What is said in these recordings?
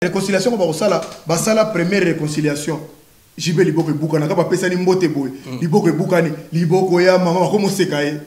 réconciliation ko ba basala première réconciliation jibe liboko bukana ka ba pesa ni mbote boy liboko bukani liboko ya mama ko mosekaye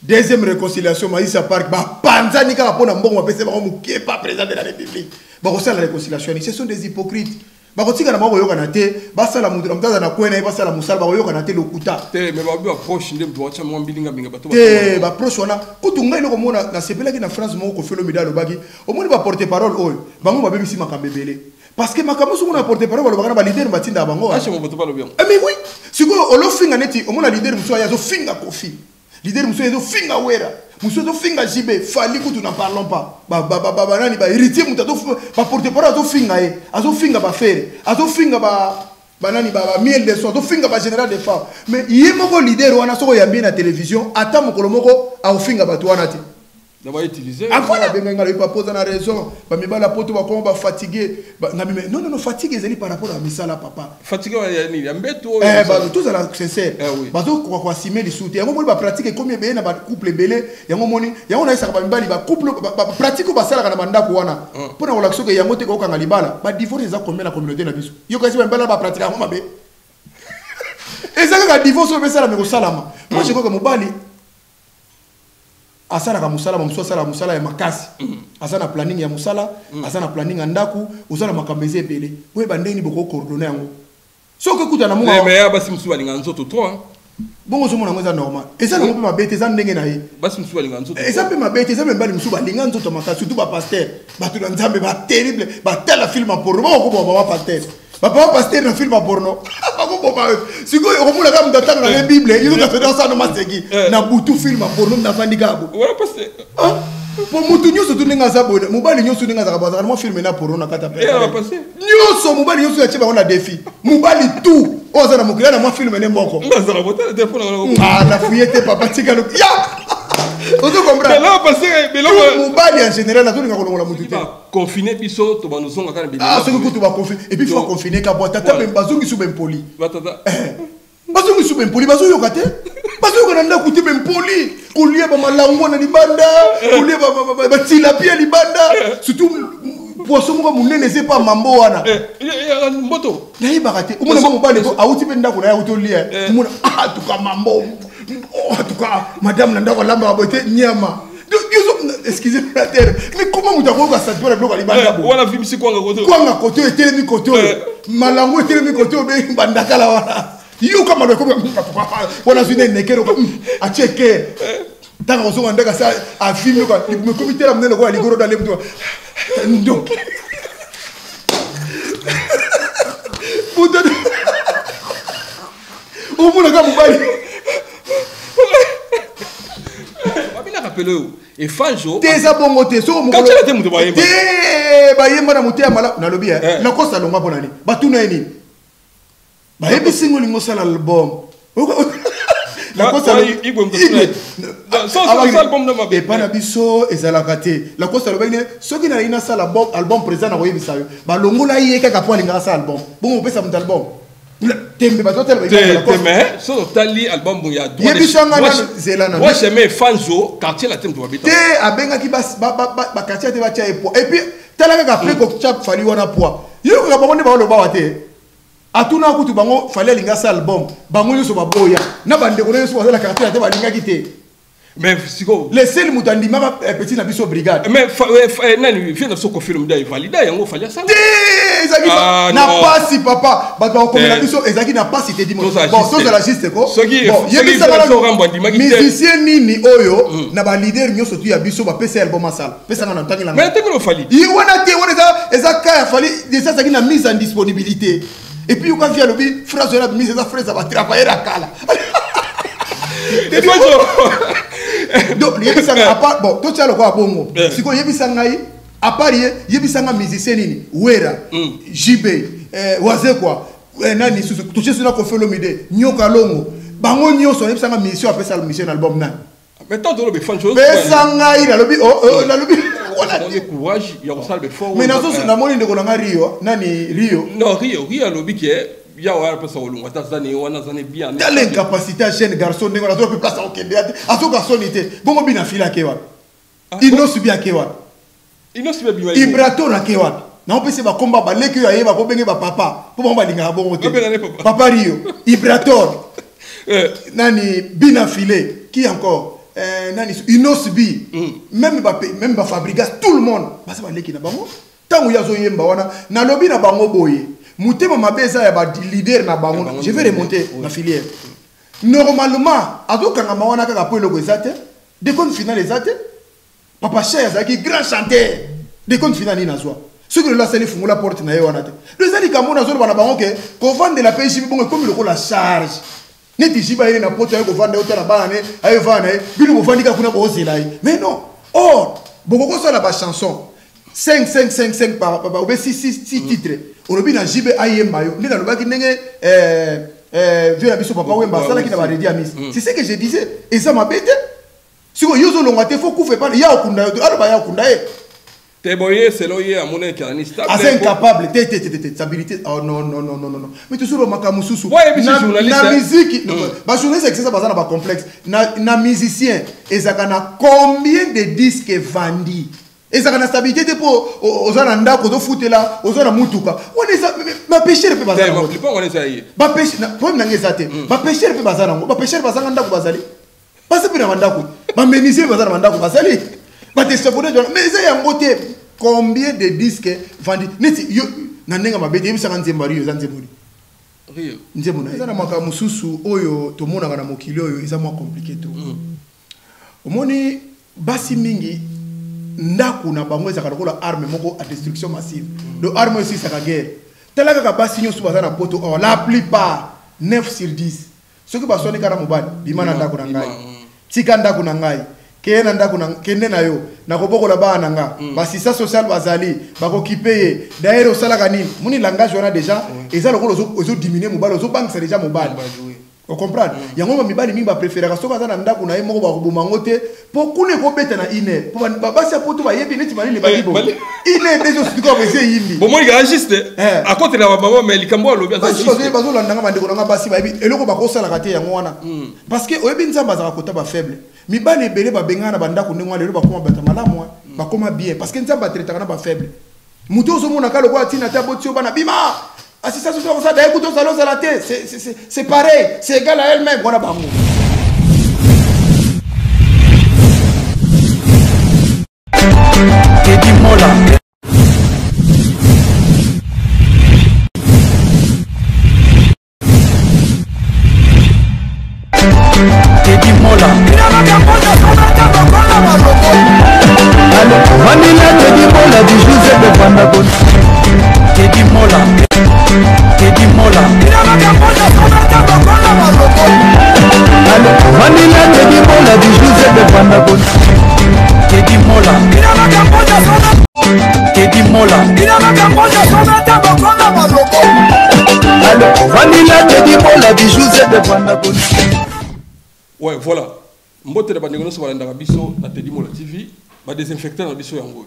deuxième réconciliation Maïssa Park ba panzani ka pona mbongo ba pesa ba ko pas président de la République ba ko sala réconciliation ce sont des hypocrites ba ko tika na mako yoka na te ba sala mudu mtaza na kwena ba sala musala ba yoka na te lokuta te mais ba bi approche ndem do cha mwambilinga binga bato te ba approche wana kutunga ile ko mona na sepela ki na France mo ko felo midalo baki au moins ba porter parole oyo bango ba bebisi makambebele parce que makambo so mona porter parole ba ba leader batinda bango acha mo bato balo bien mais oui siko olo finga neti o mona leader muso ya zo finga kofi leader muso ya zo finga wera muso zo finga jibe fali kutu na parlons pas ba nani ba héritier mutato ba porter parole zo finga azo finga ba faire azo finga ba nani ba miel de so azo finga ba général de femmes mais yemoko leader wana soko yambie na télévision ata mokolo moko a finga ba to wana te d'avoir utilisé après benga il pas poser la raison ba mi ba la poto ba ko ba fatigué non fatigué zeli par rapport à misala papa fatigué ya ni ya mbeto ba tout ça la sincère ba zo ko simer les soutes yango moni ba pratique comme be na ba couple belé yango moni yango na isa ba mbali ba couple ba pratique ba sala kana mandako wana pona relaxo ke yango te ko kanga libala ba divorce za combien la communauté na biso yo kasi ba mbala ba pratique yango mabe ezaka ka divorce be sala me ko salama moi je crois que mobali asana ka musala sala musala ya makasi asana planning ya musala asana planning ya ndaku usala makambeze ebele we bandeni boko coordonner yango soki kuta na munga mais basi musu balinga nzoto trop bongo zo mona ngeza normal eza ngo pe mabete eza ndenge na ye basi musu balinga nzoto eza pe mabete eza mbali musu balinga nzoto makasi surtout ba pasteur batu na nzambe ba terrible ba tela film porno ba ko ba pasteur papa pasteur na film porno bako boba siko okomula kama mtatanga na la Bible yuko katenda sana maseki na butu film porno na fandika abo wala pasteur pour mutu nyoso tuninga zabona mobali nyoso tuninga zakabaza mo film na porno na kata pe nyoso mobali nyoso ya chiba on a défi mobali tout oza na mokila na mo film ne moko ngazala botala telefone ah la fuyete papa tika no ya ozo comprendre là pasteur mais là mobali en général na tuninga kolongola mutu te confiné biso to banozonga kana bilili ah ce que tu vas confiner et puis faut confiner ka boîte tata même bazongi sous ben poli batata bazongi sous ben poli bazoyo kate bazoyo kana ndaku te ben poli kulia ba malango na libanda kulia ba tilapia libanda surtout poisson ko munene c'est pas mambo wana mboto na yeba kate umona mobali ko auti pe ndaku na ya utolia umona ah tuka mambo en tout cas madame ndako lamba bote nyama excusez-moi la terre mais comment vous avez ça pour le bloc libanda wala film si kwanga koto etelemi koto malango etelemi koto be bandaka la wana yo kama le comme wana zune nekero a checker taka ozonga ndaka sa a film ko me comité la mnene ko ligoro dans les mto donc puta o mona ka mobali rappelez et Fanjo teza bongo te so mo quand tu as mutu bayemba te bayemba na mutu ya mala na lobi na kosa longa bonani batuna ni bayebi singo lingo sala album la kosa igwe mutuna so album na mabe pas na biso ezala kate la kosa lobi ne soki na ina sala album présent na koyebi sayo ba longola yeka ka po linga sala album bongo pesa mutu album tembe bazotel ba mais so tali album ya droit de zelana moi j'aimais Fanzo quartier la tembe babita te abenga ki ba quartier te ba tia et puis tala ka après ko chap fali wana poa yo ka bango ne ba lo ba wate atuna kutu bango fali linga sa album bango yo so ba boya na bande ko ne so ba la quartier te ba linga ki te mais siko les sel mutandi ma petit na biso brigade mais nani fi na so ko film da valida yango fali ça ezaki na pasi papa bato ko na biso ezaki na pasi te dimo bon so la juste ko bon yebisa musicien nini oyo na ba leader nyoso tu ya biso ba pesa album asala pesa na ntangi la mais tekelo fali yi wana te wana eza ka fali déjà ça qui na mise en disponibilité et puis quand vient le bi phrase la mise ça phrase ba travailler à kala donc yebisa à part bon to tshalo kwa bongo siko yebisa ngai à part yebisa nga musicien nini wera JB waze quoi nani susu touché sur la confelo mide nyoka longo bango nyoso yebisa nga mission après ça mission album na mais tant de fan chose pesa ngai la lobi la lobi on a courage ya ko salbe fort mais nazo na moni ndeko na Rio nani Rio non Rio lobi qui est ya wa pesa olunga tazani wana zane bien dans l'incapacité jeune garçon ndeko na to place au Kende azo garçon ité bongo bina fila kewa il no subia kewa il no subia bima Ibrato na kewa na opesi ba combat ba leki aye ba ko benge ba papa po ba linga bongo te papa Rio Ibrator nani Bina Filé qui encore nani Inosbi même ba Fabrigas tout le monde ba ça ba leki na bango tango yazo yemba wana na lobi na bango boye mutema mabeza ya ba leader na bango je vais remonter na filière normalement azokanga mawana kaka po eloko ezate de compte final ezate papa cher azaki grand chanteur de compte final ni nazwa ce que là c'est les fungula porte na yewana te les ali kamona zo bana bango ke ko vendre la PJ bongo comme le ko la charge neti jiba ile na poto ya ko vendre autant na bana ne ayo vana bino ko vandika kuna ko zela mais non or boko ko la ba chanson 5 par 6 titres on obi na jibe ayemba yo ndina lobaki ndenge vieux la biso papa wemba sala ki na ba ready amis c'est ce que je disais et ça m'a bête si ko yozo longa te faut couper pas ya okunda alba ya okunda te boye selo ye amone ki ani stable assez incapable stabilité oh non mais tu sur makamu susu na musique ba journaliste c'est ça bazana ba complexe na musicien ezaka na combien de disques vendus ezaka na stabilité pour ozana ndako zo futela ozana mutuka on est ma pêcheur pe bazana le pas on est ça y ba pêche na problème na ngezate ba pêcheur pe bazana ba pêcheur bazanga ndako bazali parce que na ndako ba menuisier bazana ndako bazali ba testapone mais ça ya ngote combien de disques vendus neti yo na nenga mabete yebisanga nzembari yo zanzembori Rio nzemona ezana makamu susu oyo tomona na mokili oyo eza mo compliqué to omoni basi mingi ndaku na bango ezaka lokola arme moko à destruction massive do arme aussi ça guerre tala kaka basi nyoso bazana poto or la plupart 9 sur 10 ceux qui basoni kana mobali bimana ndaku na ngai tika ndaku na ngai kena ndaku na kende na yo na kobokola bana nga basisa social bazali bakokipe d'ailleurs osala kanini muni langage wana déjà eza lokola ozo diminuer mobali ozo bangisa déjà mobali on comprend yango mibali mingi ba préférer soka za na ndaku na ye moko ba koboma ngote po kune ko beta na ine po babasi poto ba yebi neti bali le bali bo ine dezo siko ba ese yimbi bon moi garagiste à côté na baba mais likambo alobi azagiste bazo landa nga bandeko nga basi ba yebi eloko ba ko sala kate yango wana parce que oyebi nzamba za kota ba faible mibali ebele ba bengana bandako ndengwa lelo ba koma bata malamu ba koma bien parce que nzamba traitaka na ba faible muto zo mona kalo kwa tina ta botio bana bima assistance social ça d'ailleurs tout salon ça la tête c'est pareil c'est égal à elle-même voilà ba mo Teddy Mola Teddy Mola Vanilla Teddy Mola du Joseph Vandabon Teddy Mola Teddy Mola Vanilla Teddy Mola du Joseph Vandabon Teddy Mola Teddy Mola Vanilla Teddy Mola du Joseph Vandabon. Ouais voilà mbote ba ndeko so bala ndaka biso na Teddy Mola TV ba désinfectant na biso yango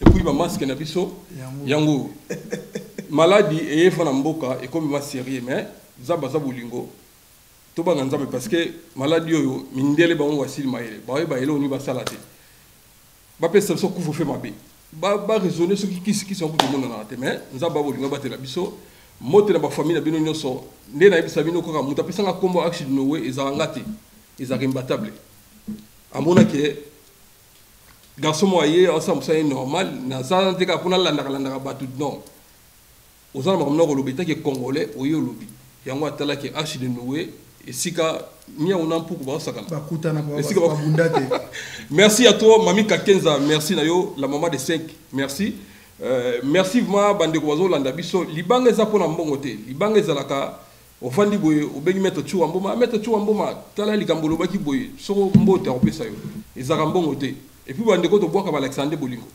et puis ba masque na biso yango maladie et fana mboka et comme ma sérieux mais zaba za bolingo to ba nzambe parce que maladie oyo mindele ba on wasili maele ba elo ni ba salate ba pesa so kufu fe mabe ba raisonner ce qui sont pour tout le monde na te mais nzaba bolingo ba te la biso mote na ba famille na bino nyoso nde na bisa bino ko ka muta pesa nga kombo action nowe ezangate ezaka imbattable amona ke garçon moyen ensemble ça est normal na ça te ka pona landa batu non ozana makamno ko lobeta ke congolais oyo lobi yango atala ke action nowe esika nia on ampuku ba sakana bakutana ba bundate merci à toi Mami Kakenza merci na yo la maman de 5 merci merci vraiment bande ko bazolanda biso libanga eza pona mbongo te libanga ezalaka ofandi boye obengi mettre chuwa mboma tala likambo lobaki boye soko mbote opesa yo ezaka mbongo te et puis bande ko to boka ba Alexandre Bolingo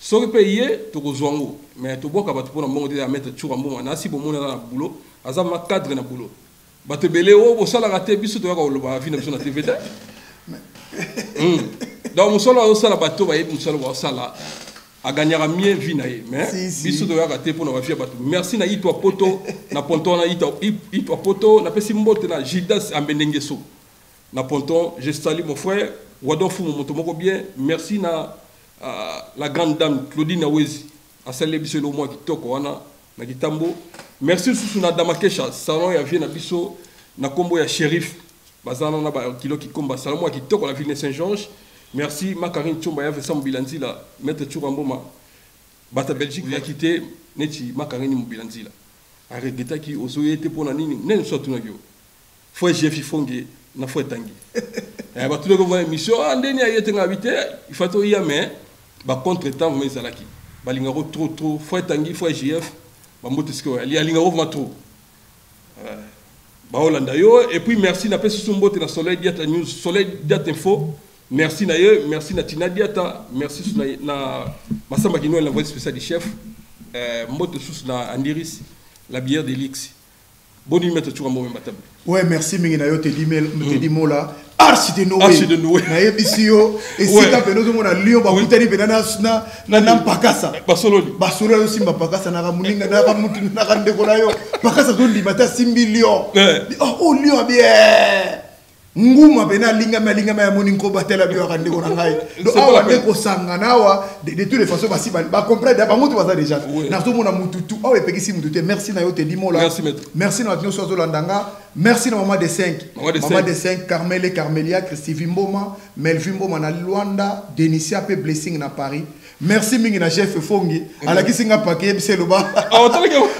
soki pe ye to kozwango mais to boka ba to pona mbongo te ya mettre chuwa mboma na si bomona na boulot azama cadre na boulot bato belé o bosala raté biso to ya ko loba fina biso na TV te donc musolo o sala bato ba yebi musolo ba sala a gagner mieux vie nae mais biso to ya raté pour na bafia bato merci na itwa poto na ponton na itwa poto na pesi mbote na Gildas Ambenengeso na ponton je salue mon frère Wadon Fou moto moko bien merci na la grande dame Claudine Awezi asale biso lo moi kitoko wana na kitambo. Merci sous na Damakesha salon ya vie na biso na kombo ya shérif bazana na ba kilo ki komba salon moi kitoko la ville de Saint-Georges. Merci Makarine Chomba ya Vincent Bilanzila maître Churamboma bata Belgique ya quitté neti Makarine Mobilanzila a regretta ki ozoyete pona nini nen so tuna yo faut GF fonge na faut tangi et ba tout le monde émission andeni ayete ngabité il faut to ya mais ba contre temps mais zalaki ba lingaro trop faut tangi faut GF ba motesko ali lingaro ma trop ba Hollanda yo et puis merci na pesi sumbote na Soleil Diata News Soleil Diata Info. Merci Naye, merci Natina Diata, merci na Massamba Kino, l'envoyé spécial du chef, Mote Sous na Andiris, la bière d'Elix. Bonne nuit, maître Tour Ambo Mbatab. Ouais, merci Minginayo, te dit mot là. Archi de Noé. Archi de Noé. Naye Bissio, et si t'as peine de Lyon, Bakoutani, na Pakasa. Barcelone. Barcelone aussi, Pakasa, Naramuninga, Narandekonayo. Pakasa, don limata 6 millions. Oh, Lyon, bien. Nguma bena linga ma moninko batela bio akande ko ngai do awa de ko sangana wa de toutes les façons basi ba comprendre ba mutu baza déjà na to mona mututu awa pekisi mututu merci na yo te dimo là merci na tino sozo landanga merci na maman de 5 maman de 5 Carmel Carmelia Christine Mboma Melvin Mboma na Luanda Denisia pe blessing na Paris. Merci mingi na chef Fongi alaki singa paquet biseloba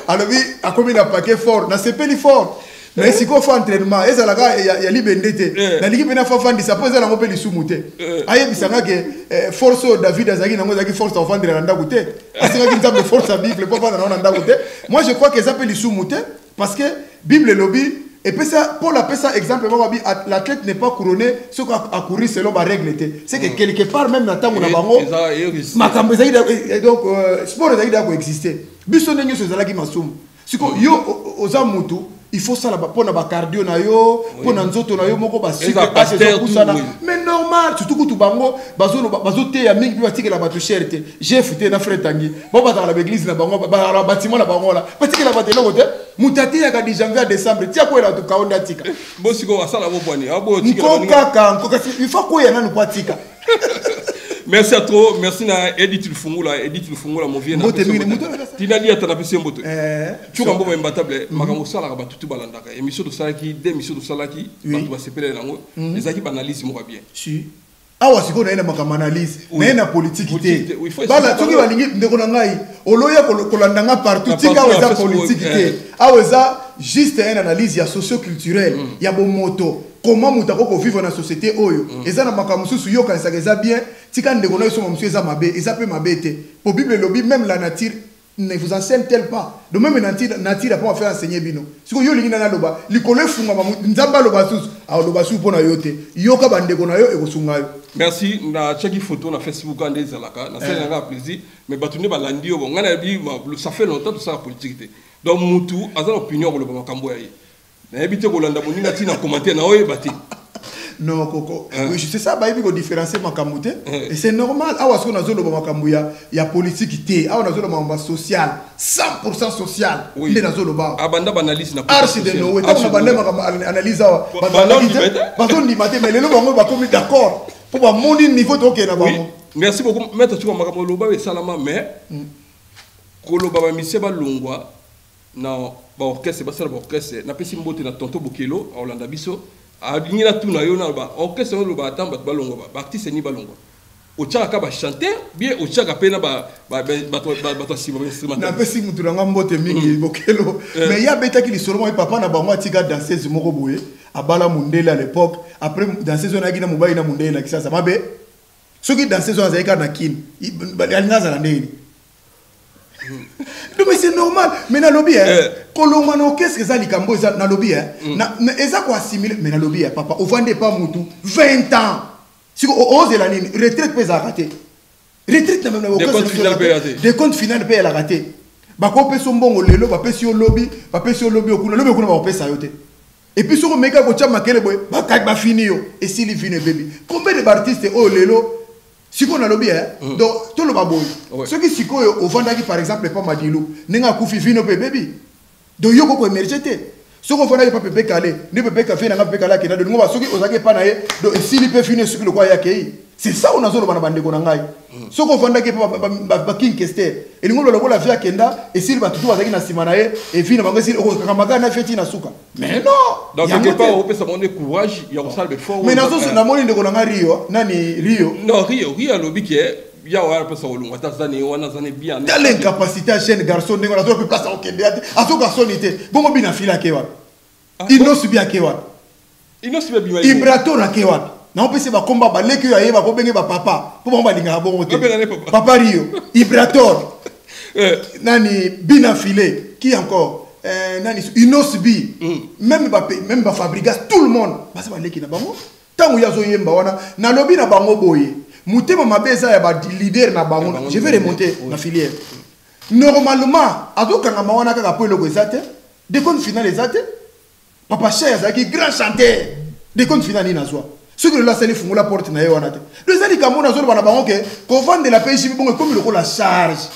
alobi akomi na paquet fort na sepeli fort. Mais si on fait entraînement, il y a libendete. Na liki pena fa fandi ça pose la ngopeli lisumute. Aye bisanga ke force David azaki nango zaki force enfant de landa goûter. Asinga ki nzambe force à Bible pas na landa goûter. Moi je crois que ça peut lisumute parce que Bible lobby et puis ça pour la ça exemple l'athlète n'est pas couronné ce qu'a courir selon ma règle était. C'est que quelque part même na tango na bango makambo ezaki donc sport ezaki da ko exister. Biso nenyo so zalaki masumu. Siko yo ozamutu il faut ça là-bas pour na cardio na yo pour na nzoto na yo moko ba sucre mais normal surtout que tu bango bazo te ya mingi ba tikela ba to cherté j'ai fouté na frère tangi bon ba dans l'église na bango ba bâtiment na bango là ba tikela ba telo côté mutati ya ka de janvier à décembre tia ko la to kaonda tika bo siko asala bo bwani abo tikela nkoka il faut ko ya na no tika. Merci à toi, merci na Edith Lufungula mon vieux na. Tina dia tana pese mboto. Tu kambo ba mbatable makambo sala ka batutu balandaka. Émission de salaki, démission de salaki, batu ba sepele nango. Ezaki banalise mo bien. Si. Awa siko na ina makambo analyse, na ina politique té. Bala tuki balingi ndeko na ngai, oloya kolandanga partout tika weza politique té. Aweza juste une analyse ya socio-culturelle, ya bo moto. Comment mutako vivre dans la société oyo eza na makambo susu yo kanisa eza bien tika ndeko na so monsieur eza mabe eza pe mabete pour Bible lobby même la nature ne vous enseigne-t-elle pas de même nature a pas faire enseigner bino siko yo lingi na loba likolo funga nzamba loba susu a loba susu pona yote yoka bandeko na yo e kosunga yo. Merci na cheki photo na Facebook ande zalaka na c'est un plaisir mais batune balandi yo ngana bi ça fait longtemps tout ça politique donc mutu aza opinion ko loba makambo ya n'habite Kolanda Monina tina commenter na oye bati. Non Coco, oui je sais ça ba ibi ko différencier makamute et c'est normal awa so na zo loba makambo ya politique té awa na zo loba social 100% social ndé na zo loba abanda analyse na archi de Noé ta na banda makambo analyse awa bazo ndi maté mais lelo bango ba komi d'accord pour ba moni niveau to ke na bango. Merci beaucoup maître tu makambo loba we salama mais ko loba ba mise ba longwa na ba orchestre ba sala ba orchestre na pesi mbote na tonto Bokelo a Olanda biso a binina tuna yo na ba orchestre lo ba tamba ba longo ba artiste ni ba longo o chaka ba chanter bien o chaka pena ba siba instrumental na pesi mutu na mbote mingi Bokelo mais ya beta ki seulement papa na bango atika danseuse moko boye abala mundele à l'époque après danseuse na gina mobile na mundele na kisasa mabe soki danseuse na zaika na kin balingaza na ndeni. Non mais c'est normal mais na lobby kolomano qu'est-ce que ça likambo ça na lobby na eza ko assimiler mais na lobby papa au vende pas mutu 20 ans si ose la ligne retraite pesa raté retraite na même des comptes finaux paye la raté ba ko peso mbongo lelo ba pesi au lobby okuna lobby okuna ba pesa yote et puis sur meka ko chama kele boy ba fini yo et si li vient baby combien d'artistes au lelo si on a lobby donc tout le baboy ceux qui si au vendaki par exemple pas madilou nenga kufi vino pe baby donc yoko ko émerger soki ofandaki pa pepe kale nde pepe kafe nanga pepe kale akenda dolingo basoki ozalaki epa na ye do esili mpe fini soki lokwa ye akei c'est ça on azoloba na bandeko na ngai soki ofandaki mpe baking kester elingo lokola vie akenda esili batutu bazalaki na nsima na ye evi na bango esili okakamaka na feti na suka mais non donc quelque part opesa monde courage ya kosala befort mais namoni ndeko na ngai Rio nani Rio non Rio alobi ke ya wana pesa olunga tazani wana zane bien telle incapacité à jeune garçon ndenge na zo pe place okende ate azo garçon ité bongo bina fila ke wapi inosi bi ake wapi Ibrato na ke wapi na opese ba komba ba leki ya yeba ko benge ba papa po bongo balinga bongo te papa Rio Ibrator nani bina filé qui encore nani inosi bi même ba fabrigas tout le monde basa ba leki na bango tango yazo yemba wana na lobi na bango boye Moutema mabeza ya ba leader na bango. Je vais remonter la filière. Normalement, ado kanga mawana kaka po eloko ezate, de compte final ezate. Papa Cher zaki grand chanteur. De compte final ni nazwa. Ce que là c'est les fungula porte na yewana te. Le zali kamona zo bana bango ke ko vendre la PJ bongo comme le la charge.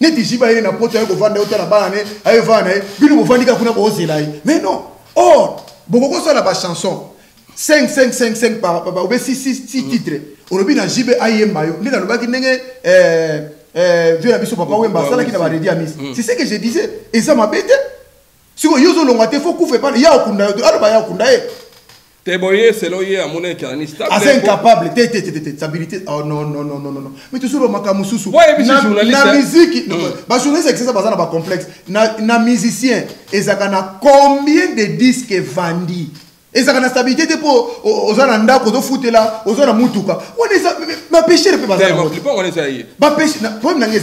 Neti jiba ile na porte ko vendre hôtel na bana ne, ayo vana e, bino ko vandika kuna ko zela. Mais non. Or, boko ko sala ba chanson. 5 par 6 titres. Olobi na jibe ayemba yo. Ndina lobaki ndenge vieux biso papa wemba sala ki na ba redi amis. C'est ce que je disais. Et ça m'embête. Si vous yozo longate faut couvrir pas ya okunda yo. Alors ba ya okunda e. Te boye selo ye amone ki stable. Assez incapable. Stabilité. Oh non. Mais toujours makamususu. Na musique. Ba journaliste c'est ça bazana ba complexe. Na musicien ezaka na combien de disques vendus? Et ça a une stabilité pour aux Ananda, aux Foutela, aux Ana Mutuka. On est ça, ma pêcher peut bazar. On est ça. Ma pêche, pour me n'engagez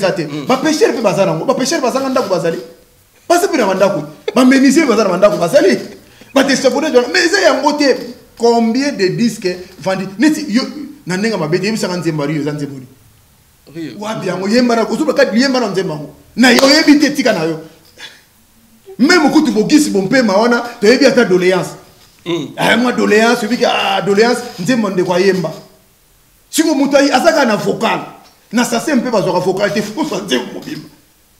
ma pêcher peut bazar. Ma pêcher bazar anda ko bazali. Pas c'est pour anda ko. Ma menuisier bazar anda ko bazali. Ma tester pour mais ça y a un côté combien de disques vendus. Neti yo na nenga ma bete yebisa kanze mbari yo zanze mbori. Wa bien mo yemba na ko suba ka yemba na nzemba ngo. Na yo yebite tika na yo. Même kutu bogisi bompe maona, to yebi ata doléance. Moi doléance celui qui a doléance nzembo de kwa yemba siko mutai azaka na vocal na sase mpe bazwa vocal te fo so nzembo mobimba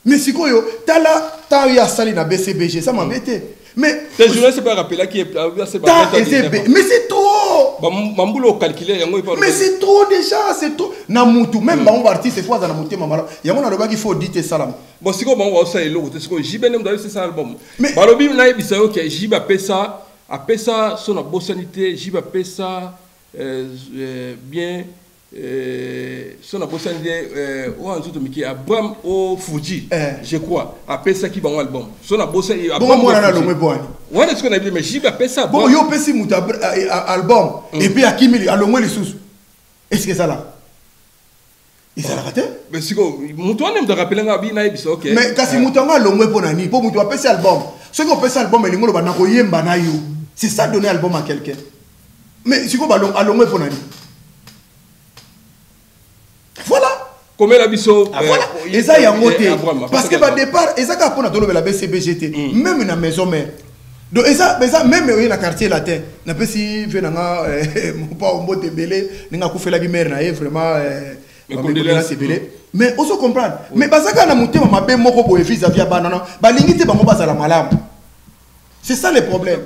mais siko yo tala ta ya sali na BCBG ça m'embête mais les journalistes pas rappeler qui c'est pas mais c'est trop mambulo calculer yango mais c'est trop déjà c'est trop na mutu même ba on artiste fois na mutu mamala yango na loba qu'il faut dire salam bon siko bango ça eloko te siko jibene mdali c'est ça album balobi na ebisa yo ke jiba pesa après ça, son abossanité, j'y vais appeler ça bien, son abossanité, ou en tout cas, Abraham au Fuji, je crois, après ça qui va en album. Son abossanité, Abraham au Fuji. Ouais, est-ce qu'on a dit, mais j'y vais appeler ça. Bon, yo pesi muta album, et puis à qui mille, à l'ombre les sous. Est-ce que ça là? Il s'est raté? Mais si vous, Moutoua n'aime de rappeler un habit naïf, ok. Mais quand si Moutoua a l'ombre pour Nani, pour Moutoua pesi album, ce qu'on pesi album, il y a un yemba na yo. C'est ça donner album à quelqu'un. Mais si vous allez à l'ombre pour Nani. Voilà. Comme la biso. Voilà. Et ça, il y a un mot. Parce que au départ, et ça, quand on a donné la BCBGT, même dans la maison mère. Donc, et ça, même dans le quartier latin, n'a pas si venanga, mon pas au mot de belé, n'a pas fait la guimère, n'a vraiment. Mais on se comprend. Mais parce que quand on a monté, on m'a bien moko pour fils à via banana, balingité bango bazala malam. C'est ça le problème.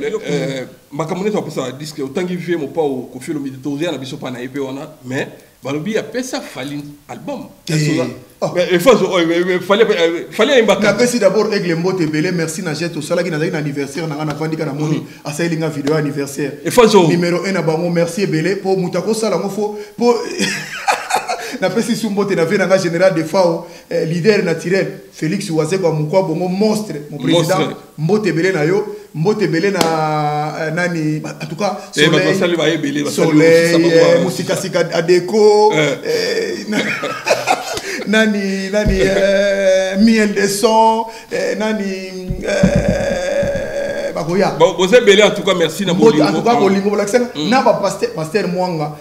Ma communauté a ça disque autant qu'il fait mon pas au conflit au milieu de la biso pana épée on a mais balobi a fait ça fallait album. Mais il fallait un bac. Merci d'abord Aigle Mbote Belé, merci Najet au sala qui n'a un anniversaire na na fandi kana moni a ça linga vidéo anniversaire. Numéro 1 na bango merci Belé pour mutako sala ngofo pour na pesi sumbote na vena général de FAO leader naturel Félix Ouazeko mukwa bongo monstre mon président Mbote Belé na yo Mbote Belé na nani en tout cas Soleil musika sika adeko nani miel de son nani bakoya bon vous êtes belé en tout cas merci na bolingo en tout cas bolingo l'accent na ba pasteur Mwanga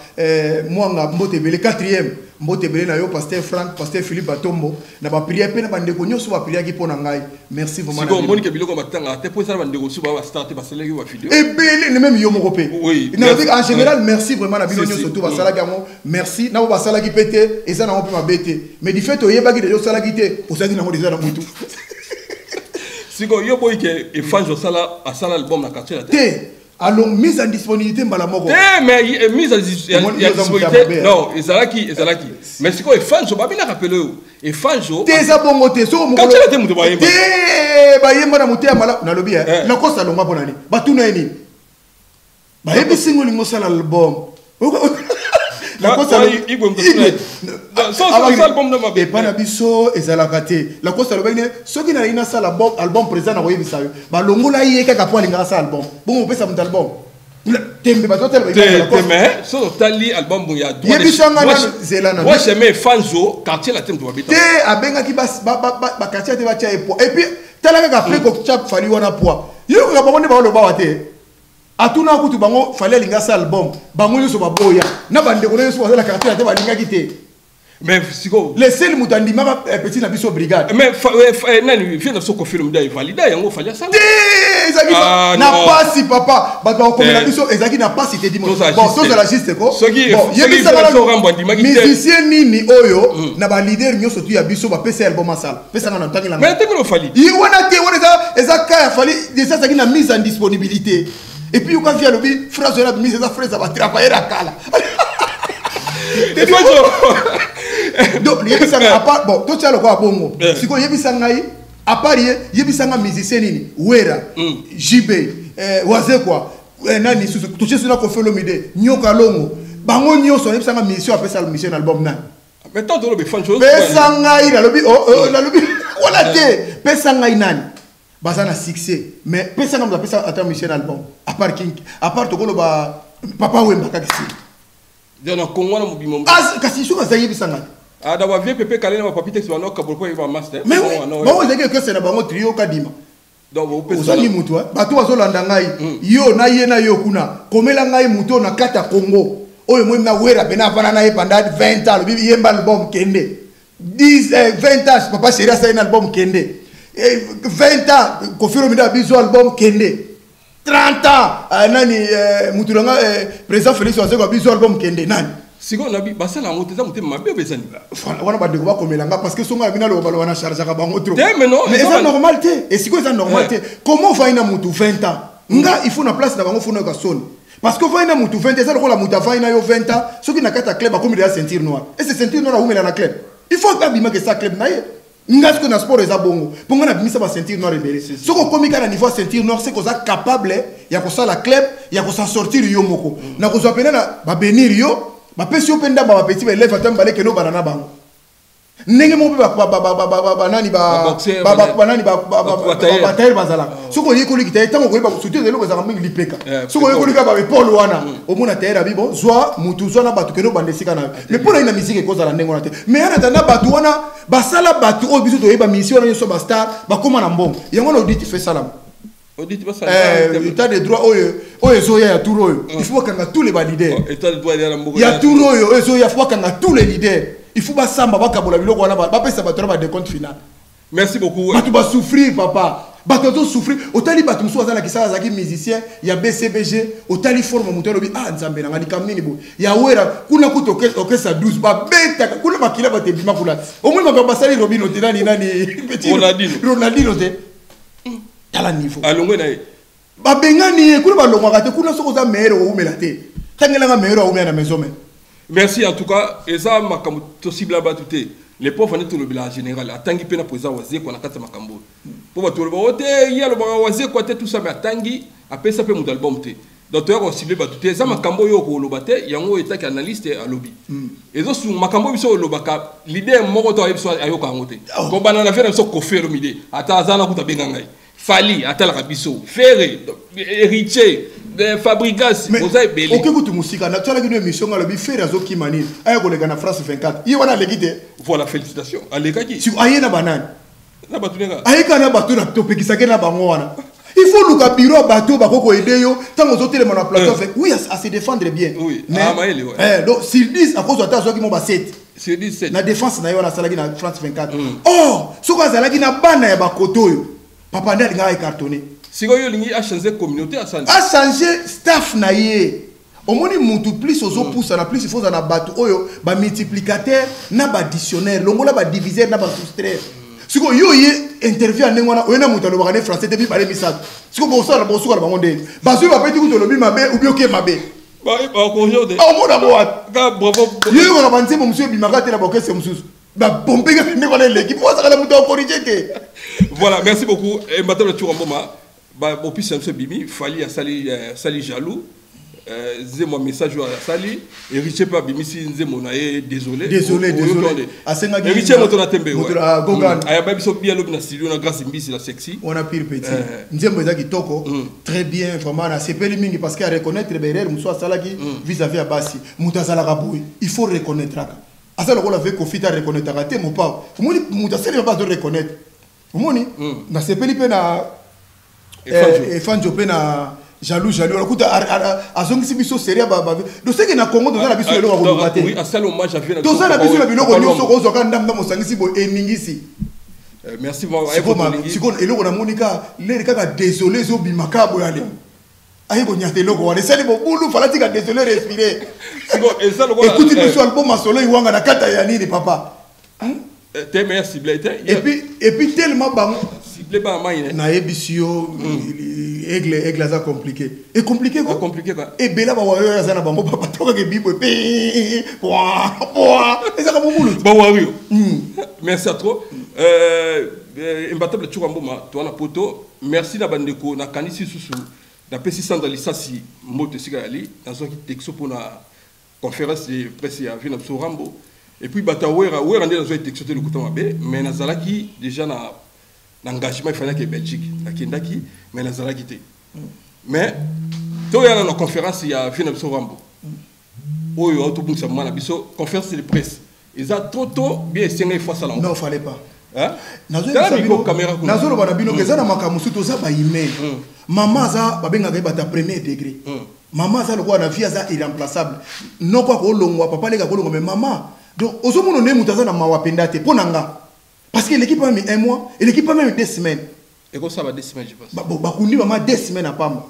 Mbote Belé 4e Mbote Belé na yo pasteur Franck pasteur Philippe Batombo na ba prière pe na bande ko nyoso ba prière ki pona ngai merci vraiment si bon que biloko matanga te pour ça bande ko suba ba starter ba seleki ba vidéo et belé même yo moko pe oui en général merci vraiment na bino nyoso to ba sala gamo merci na ba sala ki pété et ça na on peut ma bête mais du fait oyeba ki de sala ki te osaki na mo déjà na mutu Siko yo boy que et fan jo sala a sala album na quartier la tête. Alors mise en disponibilité mbala moko. Mais mise en disponibilité non, ezalaki. Mais siko et fan jo ba bina rappeler et fan jo. Te za bongo te so mo. Quartier la tête muto ba yemba. Te ba yemba na muté mala na lobi na kosa longa bonani. Ba tuna eni. Ba yebi singo lingo sala album. La cosa album de ma bébé. Pas nabiso ezalaka te. La cosa le bene soki na ina sala album présent na koyebisa yo. Ba longola ye kaka po alinga sala album. Bon on peut ça mon album. Tembe ba totel ba. Mais so tali album bu ya droit. Yebisanga na zelana. Moi j'aimais fanzo quartier la tembe ba bita. Te abenga ki ba quartier te ba tia epo. Et puis tala kaka après ko chap fali wana poa. Yo ka ba bonne ba lo ba wate. Atuna kutu bango fallait linga sa album bango yo so baboya na bande ko yo so la carte ate balinga kité mais siko les sel mutandi mama petit na biso brigade mais nani vient de so confirmer da valida yango fallait ça ezaki na pasi papa ba ko na biso ezaki na pasi te dimo bon so la juste ko bon yebisa na musicien nini oyo na ba leader nyoso tu ya biso ba pesa album asala pesa na ntangi la mais tengelo fali yi wana te wana eza ka fali déjà ça qui na mise en disponibilité. Et puis, quand il y a le phrase de la mise, ça phrase va travailler à Kala. Donc, il y a part bon, tout ça le quoi bongo. Si quoi yebisangai, à part yebisanga musicien ni, Wera, JB, Waze quoi, nani toucher sur la conféromide, Nyoka Longo, bango nyoso yebisanga mission après ça le mission album nan. Mais tant de le fan chose. Pesangai la lobby, la lobby, voilà te, pesangai nani. Bazana succès mais personne n'a pas attend mission album à part King à part tokolo ba papa Wemba kakisi dona Congo na mobimo kasi shuka zayi bisanga da wa vie pepe kalena ba papite so anoka pourquoi il va master mais bon ezaki que c'est na bango trio kadima donc vous pouvez ça ni mutu bato bazolanda ngai yo na ye na yo kuna komela ngai mutu na kata Congo oyo moi na wera bena vana na ye pendant 20 ans le yemba album kende 10 20 ans papa chéri ça un album kende 20 ans, confirme le biso album Kende. 30 ans, nani Moutoulanga, président Félix Ouazeko biso album Kende. Nani. Si on a vu, ça la montée, ça monte ma bébé ça. On a pas de quoi comme l'anga parce que son gars, il a le ballon à charger à bango trop. Mais non, mais c'est normal té. Et si quoi c'est normal té. Comment va ina Moutou 20 ans? Nga il faut une place dans bango faut na kasone. Parce que va ina Moutou 20 ans, ça le la Mouta va ina yo 20 ans, ceux qui n'a qu'à club comme il a ceinture noire. Et c'est ceinture noire où il a la club. Il faut pas bima que ça club naie. Nga ce que na sport eza bongo pongo na bimisa ba ceinture noire rebelle soko komika na niveau ceinture noire c'est koza capable ya ko sala club ya ko s'en sortir yo moko na ko zo pena na ba benir yo ba pesi yo penda ba petit ba élève atam balé keno banana bango ndenge mo ba nani ba nani ba taille bazala soko yekoli kita etango ko ba soutenir de lo bazala mingi lipeka soko yekoli ka ba Paul wana o mona taille bibo zwa mutu zwa na batu keno bandesika na mais pour la musique ko zala ndengo na te mais ana tanda batu wana basala batu o biso to yeba mission na so ba star ba koma na mbongo yango na audit fait salam audit ba sala état de droit oyo zo ya tour oyo il faut kanga tous les leaders état de droit ya mbongo ya tour oyo zo ya faut kanga tous les leaders il faut ba samba ba kabola biloko wana ba pesa ba ba de compte final. Merci beaucoup. Batu ba souffrir papa. Batu to souffrir. Otali batu mso azala kisala zaki musicien ya BCBG, otali forme moto lobi nzambe na ngani kamnini bo. Ya wera kuna kuto okesa 12 ba beta kuna makila ba te bima kula. Omwe ba basali Robino te nani petit Ronaldinho te. Tala niveau. Alongwe na ba bengani kuna ba longwa te kuna soko za meilleur o umela te. Tangela nga meilleur o umela na maison mais. Merci en tout cas. Et ça, ma cible là-bas, tout est. Les pauvres, on est tout le bilan général. Atangi pena pour ça, oisé qu'on a quatre makambo. Pour tout le monde, il y a le oisé quoi, tout ça, mais atangi, après ça peut mon album té. Donc tu as ciblé tout est. Ça makambo yo ko lobate, yango est qui analyste à lobby. Et donc sur makambo biso lobaka, l'idée est mort toi biso ayo ka ngote. Ko banana faire so kofer l'idée. Ata zana kuta bengangai. Fali atala biso, Ferré, héritier. Fabrigas, vous avez belé. Ok, vous musique, on a déjà une émission à la biffer à Zoki Mani. Aïe, on est en France 24. Il y a une légité. Voilà, félicitations. Allez, qui? Si aïe na banane. Na batunega. Aïe kana batu na topé qui s'agit na bangoana. Il faut nous bureau bateau bako aider yo. Tant aux autres les mon plateau fait. Oui, à se défendre bien. Oui. Mais donc s'ils disent à cause de ta Zoki mon basset. S'ils disent 7. La défense na yo na salagi na France 24. Oh, ce qu'on a salagi na bana ya bakoto yo. Papa ndali nga cartonné. Si vous avez changé la communauté, a changé staff na ye. Au moins mutu plus aux pousse na plus il faut na batu oyo ba multiplicateur na ba dictionnaire longola ba divisaire na ba soustraire. siko yo interview ndenge wana oyena mutu alobaka ne français depuis parler misato siko bosala bosuka la bango ndenge basu ba peti kuto lobi mabe ou bien ke mabe ba konjode mona boat bravo yo ko banze mo monsieur bimaka te la boke se mususu ba bombe ka ndeko na l'équipe moi ça la mutu corriger te. Voilà, merci beaucoup. Et maintenant le tour en moment ba opisi monsieur Bimi fali à sali jaloux. C'est mon message à Sali. Héritier pas Bimisi Nzemo nae désolé. Désolé. Héritier motona tembe. Gogan. Aya ba biso bien lobi na studio na grâce mbisi la sexy. On a pire petit. Nzemo ezaki toko très bien vraiment na sepeli mingi parce que à reconnaître berere muso asalaki vis-à-vis à Basi. Mutazala kabui. Il faut reconnaître aka. Asa lokolo avec Kofita reconnaître aka te mon pas. Moni mutasela pas de reconnaître. Moni na sepeli pe na Fanjo pe na jaloux akuta azongisi biso série ba do seke na Congo doza na biso eloko ko lobate oui asala hommage à vie na doza na biso na biloko nyonso ko zoka ndamda mosangisi bo eningisi merci beaucoup siko eloko na monika le kaka désolé zo bimaka bo yale ayi ko nyate eloko wana sali bo bulu falati ka désolé respirer siko ezalo ko écoute biso album masolo iwanga na kata ya nini papa te merci blé et puis tellement bango ciblé ba maine na ebisio aigle ça compliqué et compliqué quoi et bela ba wayo ya sana bango papa toka ke bibo pe et ça comme boulot ba wayo merci à trop imbattable chukamboma to na poto merci na bandeko na kanisi susu na pesi sandra lisasi moto sikali na zo ki texto pour na conférence de presse ya vina Rambo et puis batawera wera ndé na zo texto te le kuta mabe mais na zalaki déjà na l'engagement il fallait que Belgique la Kendaki mais la Zalagité mais toi il y a une conférence il y a Vina Rambo oh yo tout ça moi na biso conférence de presse ils a trop bien essayé face à l'angle non fallait pas hein nazo ba na bino ke za na makamusu to za ba email maman za ba benga ke bata premier degré maman za lokwa na vie za irremplaçable non quoi ko longwa papa le ka ko longwa mais maman donc ozo mono ne mutaza na mawapenda te ponanga. Parce que l'équipe a mis un mois et l'équipe a même 2 semaines. Et comment ça va 2 semaines, je pense. Bah, on dit maman 2 semaines à Pam.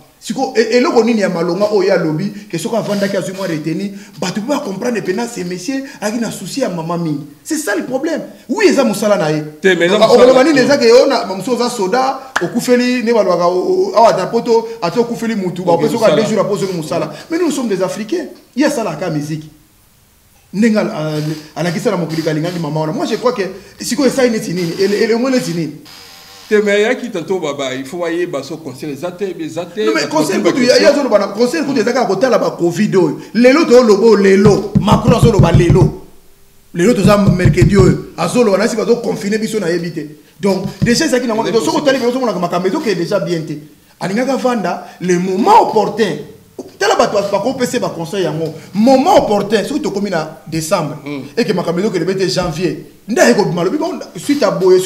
Et là, on y a malonga, oh, ya lobby, que ce qu'on vend à ce mois retenu, bah, tu peux pas comprendre les pénats, ces messieurs, avec un souci à maman. C'est ça le problème. Oui, ils ont moussala naï. Mais on a dit les gens qui ont un moussa soda, au koufeli, ne va pas à poto, à toi koufeli moutou, bah, on peut se faire 2 jours à poser le moussala. Mais nous sommes des Africains. Il y a ça là, la musique. Nengal à la question de mon collègue maman moi je crois que si quoi ça est nini et le moins nini te mais ya qui tantôt baba il faut voyer baso conseil les athées non mais conseil que tu y a zone bana conseil que tu ezaka ko tala ba covid lelo to lobo lelo macron zo loba lelo to za mercredi azolo wana si ba zo confiner biso na yebité donc déjà ça qui na ngoko so ko tali biso na makambezo que déjà bien té alingaka vanda le moment opportun tala bato pas ko pese ba conseil yango moment opportun surtout comme na décembre et que makambezo que le bête janvier nda ko malobi bon suite à boye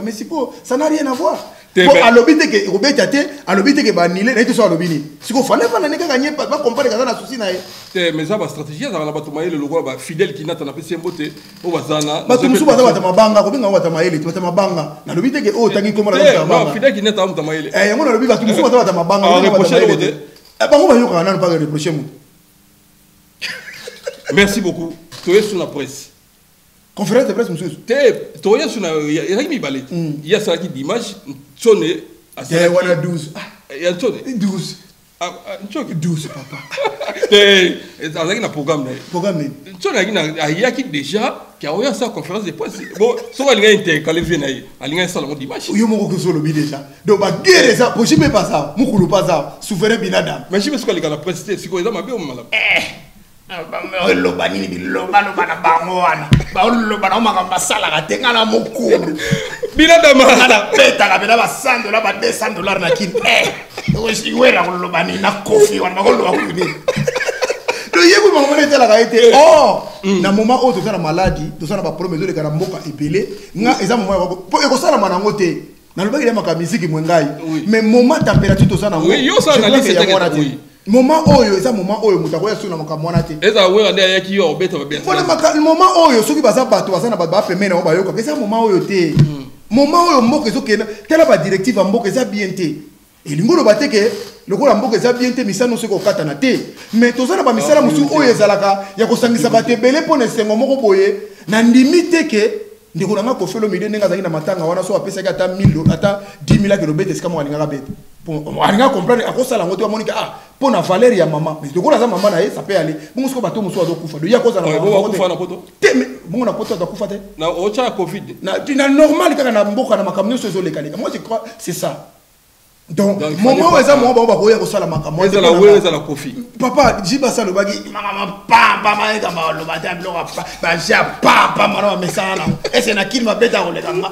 mais c'est pour ça n'a rien à voir pour alobite que robeta te alobite que ba nile na to so alobini siko fallait pas na kaka nye pas comparer kaza na souci na te mais ça ba stratégie za na bato maele le roi ba fidèle qui n'ata na pese mbote o bazana bato musu baza mabanga ko benga wata maele to mabanga na lobite que o tangi komala na mabanga fidèle qui n'ata na maele yango na lobi bato musu baza mabanga pas reprocher moi. Merci beaucoup. Tu es sur la presse. Conférence de presse, monsieur. Tu es sur la il y a ça qui d'image. Tu es à 12. Il y a 12. 12, papa. Tu es dans un programme. Tu es qui déjà qui a eu sa conférence de presse. Bon, ça va aller intercaler venir. Aller un salon d'image. Oui, mon que sur le bide déjà. Donc ba guerre ça, pour jamais pas ça. Mukulu pas ça. Souverain binadam. Mais je me suis la presse, c'est quoi ça m'a bien mal. Lobani biloba na bango wana. Ba lobana makamba sala ka tenga na mukulu. Binadam na peta ka bela ba $100 ba $200 na kin. Oui, wera lobani na kofi wana ba loba kuni. Yego mangone tela ka été na moment où tu as la maladie tu as la problème de la mboka epelé nga eza moment po e ko sala manango te na lobaki ya maka musique mwengai mais moment température to sana ngo oui yo ça analyse c'est oui moment oyo eza moment oyo muta ko ya suna maka mwana te eza wera ndia yaki yo beta ba bien voilà maka moment oyo soki baza bato baza na ba pemena ba yoka eza moment oyo te moment oyo mboka ezokena tela ba directive ya mboka eza bien te elingo ba te ke lokola mboka eza bien te misano soko kata na te mais tozana ba misala musu oyo ezalaka ya kosangisa batebele pona sengo moko boye na ndimi te ke ndeko nanga Koffi Olomide ndenga zaki na matanga wana so apesa ata 1000 ata 10000 kilo sika mo alinga bete bon alinga comprendre akosala ngoto amonika ah pona valeur ya maman mais ndeko za maman na ye ça peut aller bongo siko bato muso azokufa do ya koza na kufa na poto te bongo na poto akufa te na ocha covid na normal kaka na mboka na makamno so lekalika moi je crois c'est ça donc moment où ça moment ba koya kosala makamno eza la wewe eza la Koffi papa jiba sa lo bagi mama papa maeka ba lo bata bloka ba ja papa mara mesana ese na kili mabeta ko le kanga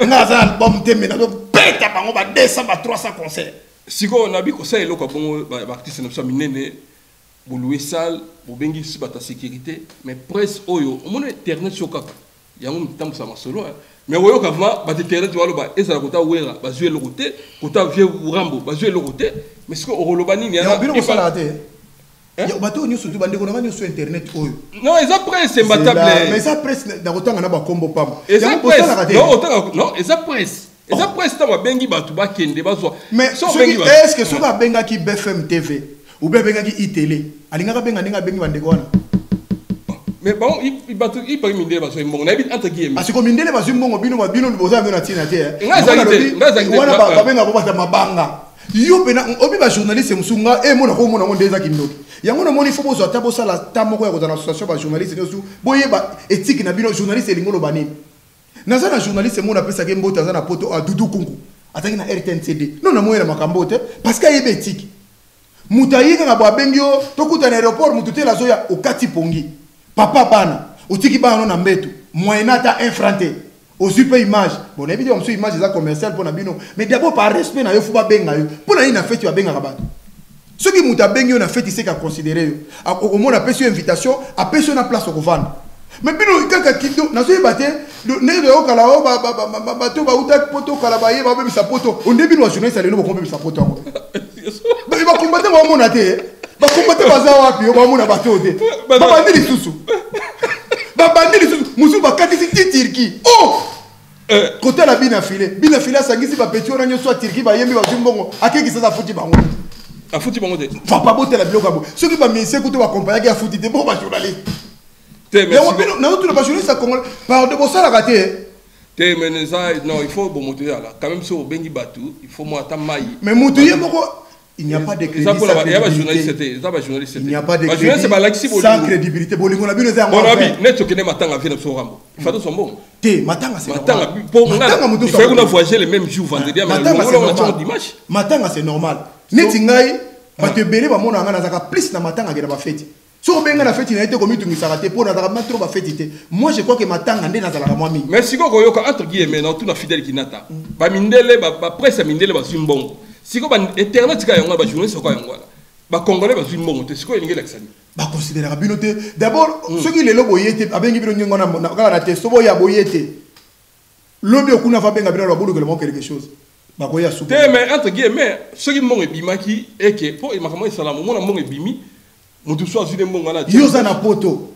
nga za album tembe na do beta bango ba 200 ba 300 concerts siko na bi ko sa eloko bongo ba artiste na so minene bo louer salle bo bengi si bata sécurité mais presse oyo o mona internet so kaka yango mtambo sa masolo mais oyo kava ba internet walo ba eza kota wera ba jouer le côté kota vieux rambo ba jouer le côté mais siko o rolobani ni ya bino ko sala te ya bato nyo surtout bande ko na nyo sur internet oyo non eza presse mbatable mais ça presse na kotanga na ba kombo pam ya ko sala te non eza presse eza presse ta ba bengi batu ba kende ba zo mais est-ce que so ba benga ki BFM TV ou bien benga ki iTélé alinga benga ndinga bengi bande ko wana mais bon il batu il pas mindele ba so mbongo na bit entre guillemets parce que mindele ba so mbongo bino boza na tina te wana ba benga bo bata mabanga yo pena obi ba journaliste musunga e mona ko mona ngo ndeza kindoki yango na moni fobo zo atabo sala tamoko ya ko dans association ba journaliste nyosu boye ba éthique na bino journaliste lingolo banini naza na journaliste mona pesa ke mbota za na poto a Dudu Kungu ataki na RTNCD non na moyela makambo te parce que yebe éthique mutayi ka ba bengio tokuta na aéroport mututela zoya okati pongi papa bana otiki bana na mbeto moyenata infranté au super image bon évidemment sur image za commercial pour na bino mais d'abord par respect na yo fu ba benga yo pour na ina fête yo benga ka bato ce qui muta benga na fête c'est qu'à considérer yo au moins apesi invitation apesi na place ko vendre mais bino kaka kido na so yebate ne de okala o ba to ba uta poto kala ba ye ba be sa poto on debi no journaliste le no ko be sa poto ngo ba combattre ba mona te ba combattre ba za wapi yo ba mona ba to te ba bandili susu ba bandili susu musu ba kati ti Turquie oh côté la bina filé sangisi ba petit on nyo so Turquie ba yembi ba jumbongo akeki sa futi bango a futi bango te va pas botter la bloka bo ce qui ba mise ko to ba compagnie ya futi te bo ba journaliste te mais na tout le ba journaliste congolais par de bossa la raté te mais ça non il faut bon moto là quand même sur bengi batu il faut moi ta mai mais moto yemoko il n'y a pas de crédit. Il y a pas journaliste. Il n'y a pas de crédit sans crédibilité. Bolingo na bino za ngwa. Bon abi, neto kene matanga vient sur Rambo. Il faut son bon. Te matanga c'est normal. Matanga pour ngala. Il faut qu'on voyager les mêmes jours vendredi mais le dimanche. Matanga c'est normal. Neti ngai ba te belé ba mona ngana zaka plus na matanga ke na ba fête. So benga na fête na été comme tu ngisaka te pour na zaka trop ba fête te. Moi je crois que matanga ndé na zala moi mi. Mais si ko yoka entre guillemets na tout na fidèle kinata. Ba mindele ba presse mindele ba simbongo. Si ko ba internet ka yonga ba journaliste ko yonga ba congolais ba zui mbongo te siko elingi laksani ba considérer bino te d'abord ceux qui les lobo yete abengi bino ngonga na kala te sobo ya boyete lobi okuna fa benga bino babulu quelque chose ba ko ya soupe te mais entre guillemets ceux qui mbongo bimaki eke po e makamo salamu mona mbongo bimi mutu so azui mbongo na yo za na poto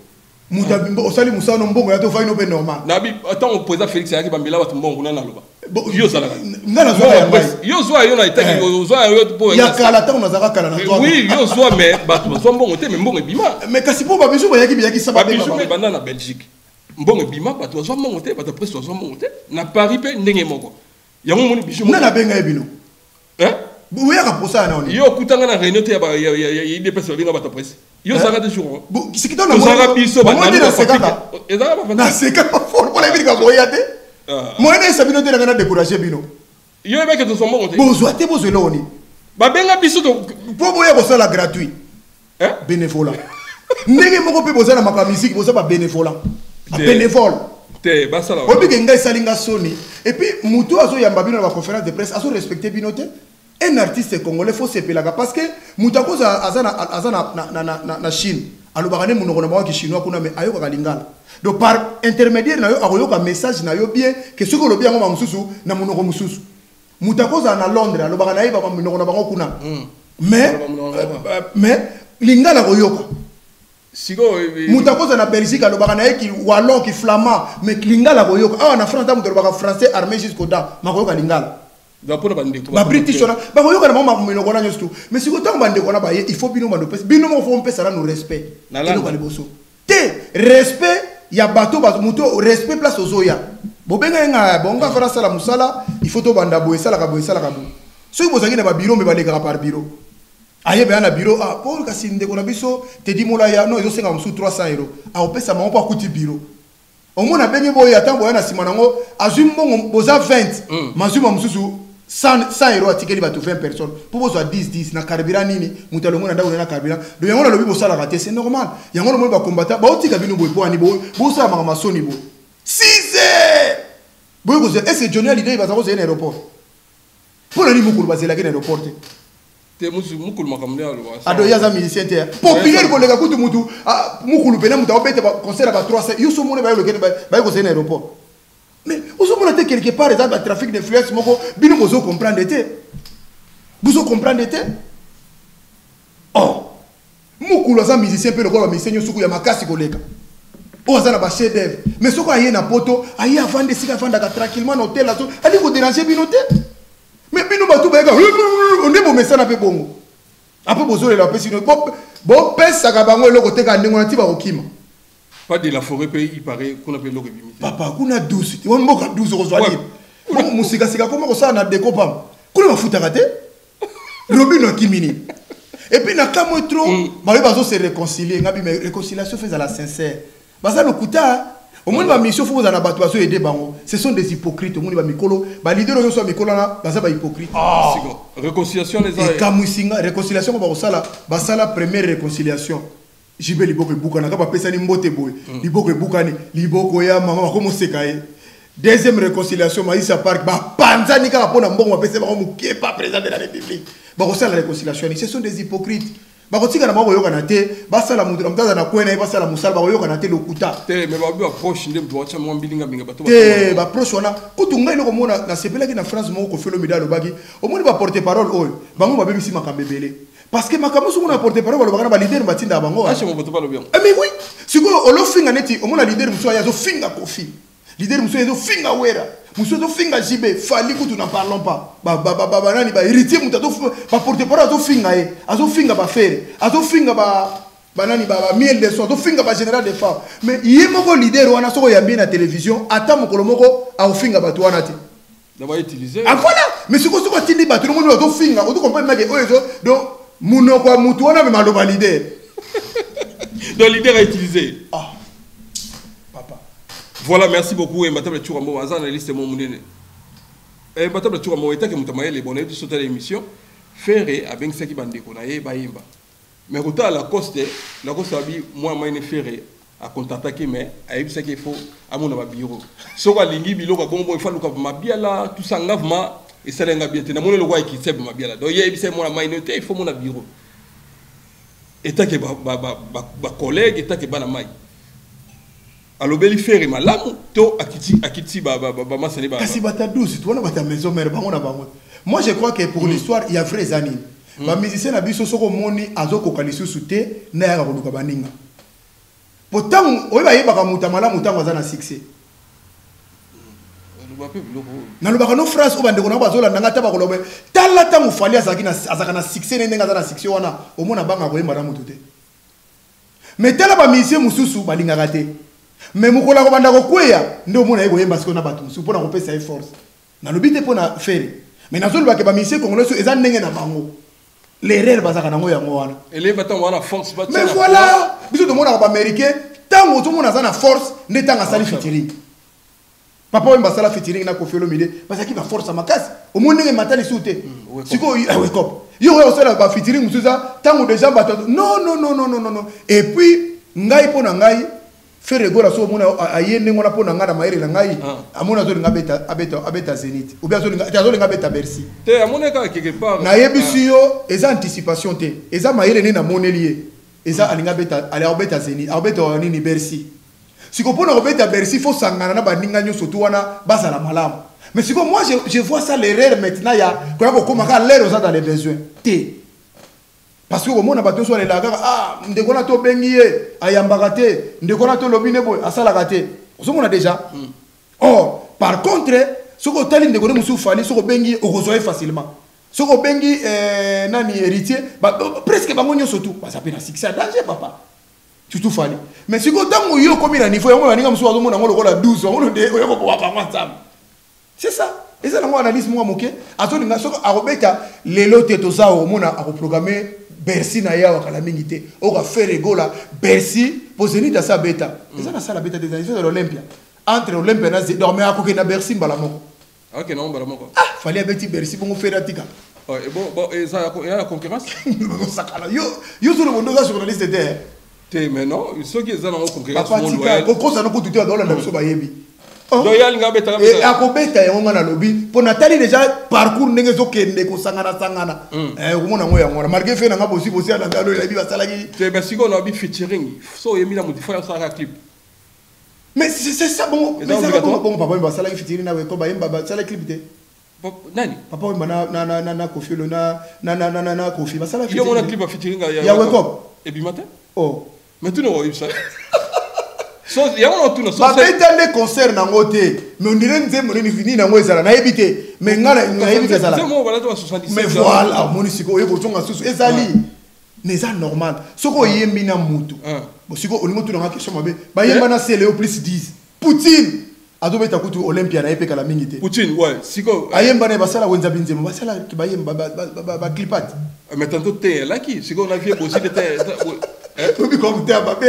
muta osali musano mbongo ya to fa ino pe normal na bi attends on président Félix yaki bambela batu mbongo na loba yo zala ngana zo ya yo zo yo na itaki yo zo yo po ya kala ta unazaka kala na toi oui yo zo mais batu zo mbongo te mais mbongo bima mais kasi po ba biso ba yaki saba ba biso banda na Belgique mbongo bima batu zo mbongo te batu presque zo mbongo te na Paris pe ndenge moko yango moni biso na benga ebino bu ya ka posa na oni yo kutanga na réunion te ya il pèse linga batu presque yo zaka de jour ce qui donne zaka biso ba na sekaka ezaka ba na sekaka pour la vie ka boya te moi ne sabino te na décourager bino yo ebe ke to sombo monte bozo te bozo loni ba benga biso to po boya ko sala gratuit bénévolat ndenge moko pe boza na maka musique boza ba bénévolat bénévole te ba sala obi ke ngai salinga soni et puis muto azo yamba bino na conférence de presse azo respecter bino te un artiste congolais faut se pelaka parce que mutako azana na Chine alobaka ne munoko na bango ki chinois kuna mais ayoka lingala donc par intermédiaire na yo akoyoka message na yo bien que ce que lobi yango mamususu na munoko mususu mutako za na Londres alobaka na yeba munoko na bango kuna mais lingala koyoka siko mutako za na Belgique alobaka na yeki wallon ki flamand mais lingala koyoka ah na France muto alobaka français armé jusqu'au da makoyoka lingala ba British ona ba koyoka na mama minoko na nyostu mais siko tango bande kona ba il faut bino bando pesa bino mo faut mpesa na no respect elo ka liboso te respect ya bato muto respect place ozoya bobenga nga bonga fera sala musala il faut to banda boye sala ka boye so bozangi na ba bureau me baleka par bureau aye be na bureau pour kasi ndeko na biso te di mola ya no ezo senga musu 300 euros opesa mango pa kuti bureau omona benye boye atambo ya na sima nango azumbongo boza 20 mazuma mususu 100 euros atikeli bato 20 personnes pour bozo 10 na carburant nini mutalo mona ndako na carburant do yango na lobi bosala raté c'est normal yango mo ba combattant ba otika bino boye po ani bo sala mama masoni bo 6 boye ko est-ce que Johnny Hallyday va savoir c'est un aéroport pour le mukulu bazela ke na aéroport te mukulu makamle alo ado yaza musicien te populaire ko lega kutu mutu mukulu pena muta obete ba concert ba 300 yo so mona ba yo ke ba ko c'est un aéroport. Mais vous avez quelque part dans le trafic d'influence, vous comprenez. Vous comprenez. Oh, vous avez un musicien, vous avez un musicien, vous avez un musicien, vous avez un chef d'œuvre. Mais si vous avez un poto, vous avez un tranquillement dans l'hôtel, vous avez un déranger. Mais vous avez un peu de ça. Après, vous avez un peu de ça. Vous avez un peu de pas de la forêt pays il paraît qu'on appelle l'eau limité papa kuna 12 on moka 12 rozwali bon musika sika comment ça na décopam kuna mafuta raté robino kimini et puis na kamo trop ba bazo se réconcilier ngabi mais réconciliation fait à la sincère baza no kuta au moins ba mission faut na bato bazo aider bango ce sont des hypocrites au moins ba mikolo ba leader yo so mikolo na baza ba hypocrite réconciliation les et kamusinga réconciliation ba sala ba sala première réconciliation jibe liboko ebukana ka bapesa ni mbote boy liboko ebukani liboko ya mama ko sekaye deuxième réconciliation Maïssa Park ba panzani ka pona mbongo bapesa ba ko pas président de la République ba ko sala réconciliation ce sont des hypocrites ba ko tika na mako yokana te ba sala mutu mtaza na kwena ba sala musala ba yokana te lokuta te mais ba approche ndem to acha mo mbilinga binga bato te ba approche wana kutunga ile ko mona na sepela ki na France mo ko felo midalo bagi au moins ba porter parole oyo bango ba bebisi makambebele. Parce que ma caméra sur mon apporte parole le bagana leader batinda bango acha mo boto pas le bien mais oui siko olo finga neti o mona leader muso ya zo finga kofi leader muso ya zo finga wera muso zo finga jibe fali kutu na parlons pas ba nani ba héritier mutato ba porte parole zo finga azo finga ba faire azo finga ba nani ba miel de son zo finga ba général de femmes mais yemoko leader wana soko ya bien na télévision ata mokolo moko a finga ba to wana te d'abord utiliser ah voilà mais siko tindi ba tout le monde zo finga o to comprendre mais oyo donc Mounoko Moutouana mais maloba leader. Donc leader a utilisé. Ah. Papa. Voilà, merci beaucoup. Et maintenant, tu as mon analyste mon mounene. Et maintenant, tu as mon état que mutamaye les bonnets de sauter l'émission. Faire avec ce qui bande qu'on a baimba. Mais quand à la coste a dit moi maine faire à contre-attaquer mais à ce qu'il faut à mon bureau. So ka lingi biloko bombo il faut luka mabiala tout ça ngavement. Et ça n'a bien été. N'a mon le roi qui sait ma bien là. Donc il y a c'est mon minorité il faut mon bureau. Et tant que ba collègue et tant que ba na mai. Alors beli faire malamu to akiti ba masani ba. Kasi bata 12 tu wana bata maison mère bango na bango. Moi je crois que pour l'histoire il y a vrais années. Ba musicien na biso soko moni azoko kalisu sute na ya ko luka baninga. Pourtant oyiba yeba ka muta malamu tango za na succès. Na lobaka no phrase o bande ko na bazola nanga taba ko lobe tala ta mufali azaki na azaka na succès ne nga za na succès wana o mona banga ko yemba na mutu te mais tala ba musicien mususu balinga raté mais mukola ko banda ko kweya ndo mona yego yemba siko na batu mususu pona ko pesa force na lobite pona faire mais na zolo ba ke ba musicien congolais so eza ndenge na bango l'erreur bazaka nango yango wana eleva ta wana force ba mais voilà biso to mona ko ba américain tango to mona za na force ne tanga sali featuring papa wemba sala featuring na Koffi Olomide parce qu'il va force makasi au monde nge matani soute siko wake up yo yo sala ba featuring musuza tango déjà bato non et puis ngai pona ngai faire gola so mona ayende ngona pona ngana maire na ngai amona zo linga abeta Zénith ou bien zo linga beta Bercy te amona ka quelque part na yebisi yo eza anticipation te eza maire ne na monelier eza alinga beta abeta Zénith abeta nini Bercy. Si vous pouvez Bercy, il faut s'engager dans les surtout dans la malam. Mais si moi je vois ça l'erreur maintenant, il y a l'erreur dans les besoins. Parce que au monde a battu sur les lagas, ah, ndekona to bengiye, ayambagate, ndekona to lobine boy, asala gate. Vous on a déjà. Or, par contre, ce que tali ndekona musu fali, ce que bengi au rejoindre facilement. Ce que bengi nani héritier, presque bangonyo surtout, ça peut na succès danger papa. surtout Fali. Mais si vous avez un comme il a niveau, vous avez un niveau de 12, vous avez c'est ça. Et ça, c'est analyse moi moqué. Attends, il y a les lots de tout ça, on a programmé Bercy na ya wakala mingité. On va faire rigola Bercy pour venir dans sa bêta. Et ça, c'est la bêta des années de l'Olympia. Entre l'Olympia et dormir à côté de Bercy, balamoko. Ok, non, balamoko. Ah, fallait avec Bercy pour faire la tika. Et bon, et ça, il y a la concurrence. Yo, sur le monde, là, journaliste était. Mais non, ceux qui sont en concurrence. Papa tika, pourquoi ça n'a pas tout à l'heure dans la bayebi. Donc il y a l'inga bêta. Et à Kobeta, on a lobby. Pour Nathalie déjà parcours n'engezo kende ko sangana sangana. On a moyen on a marqué fait n'anga possible aussi à la galo la biba salagi. Mais si on a bi featuring, so yemi la modifier ça clip. Mais c'est ça bon. Mais ça bon papa il va salagi featuring na ko ba yemba salagi clip té. Nani? Papa il na Kofi lo na Kofi ba salagi. Il y a un clip featuring ya wake et puis matin. Oh. Mais tu n'as pas ça. Il y a un autre nom. Ma bête des concerts n'a ngoté. Mais on dirait que mon fini n'a ngoé ça n'a évité. Mais ngala n'a évité ça là. Mais voilà, mon isiko eko tonga susu ezali. Neza normal. Soko yembi na mutu. Bon siko olingo tu na question mabe. Ba yemba na CLO plus 10. Poutine. Adobe takutu Olympia na epeka la mingité. Poutine ouais. Siko ayemba na basala wenza binzema. Basala ki ba yemba ba clipat. Mais tantôt t'es là qui siko na vie aussi de t'es Obi comme t'es à babé.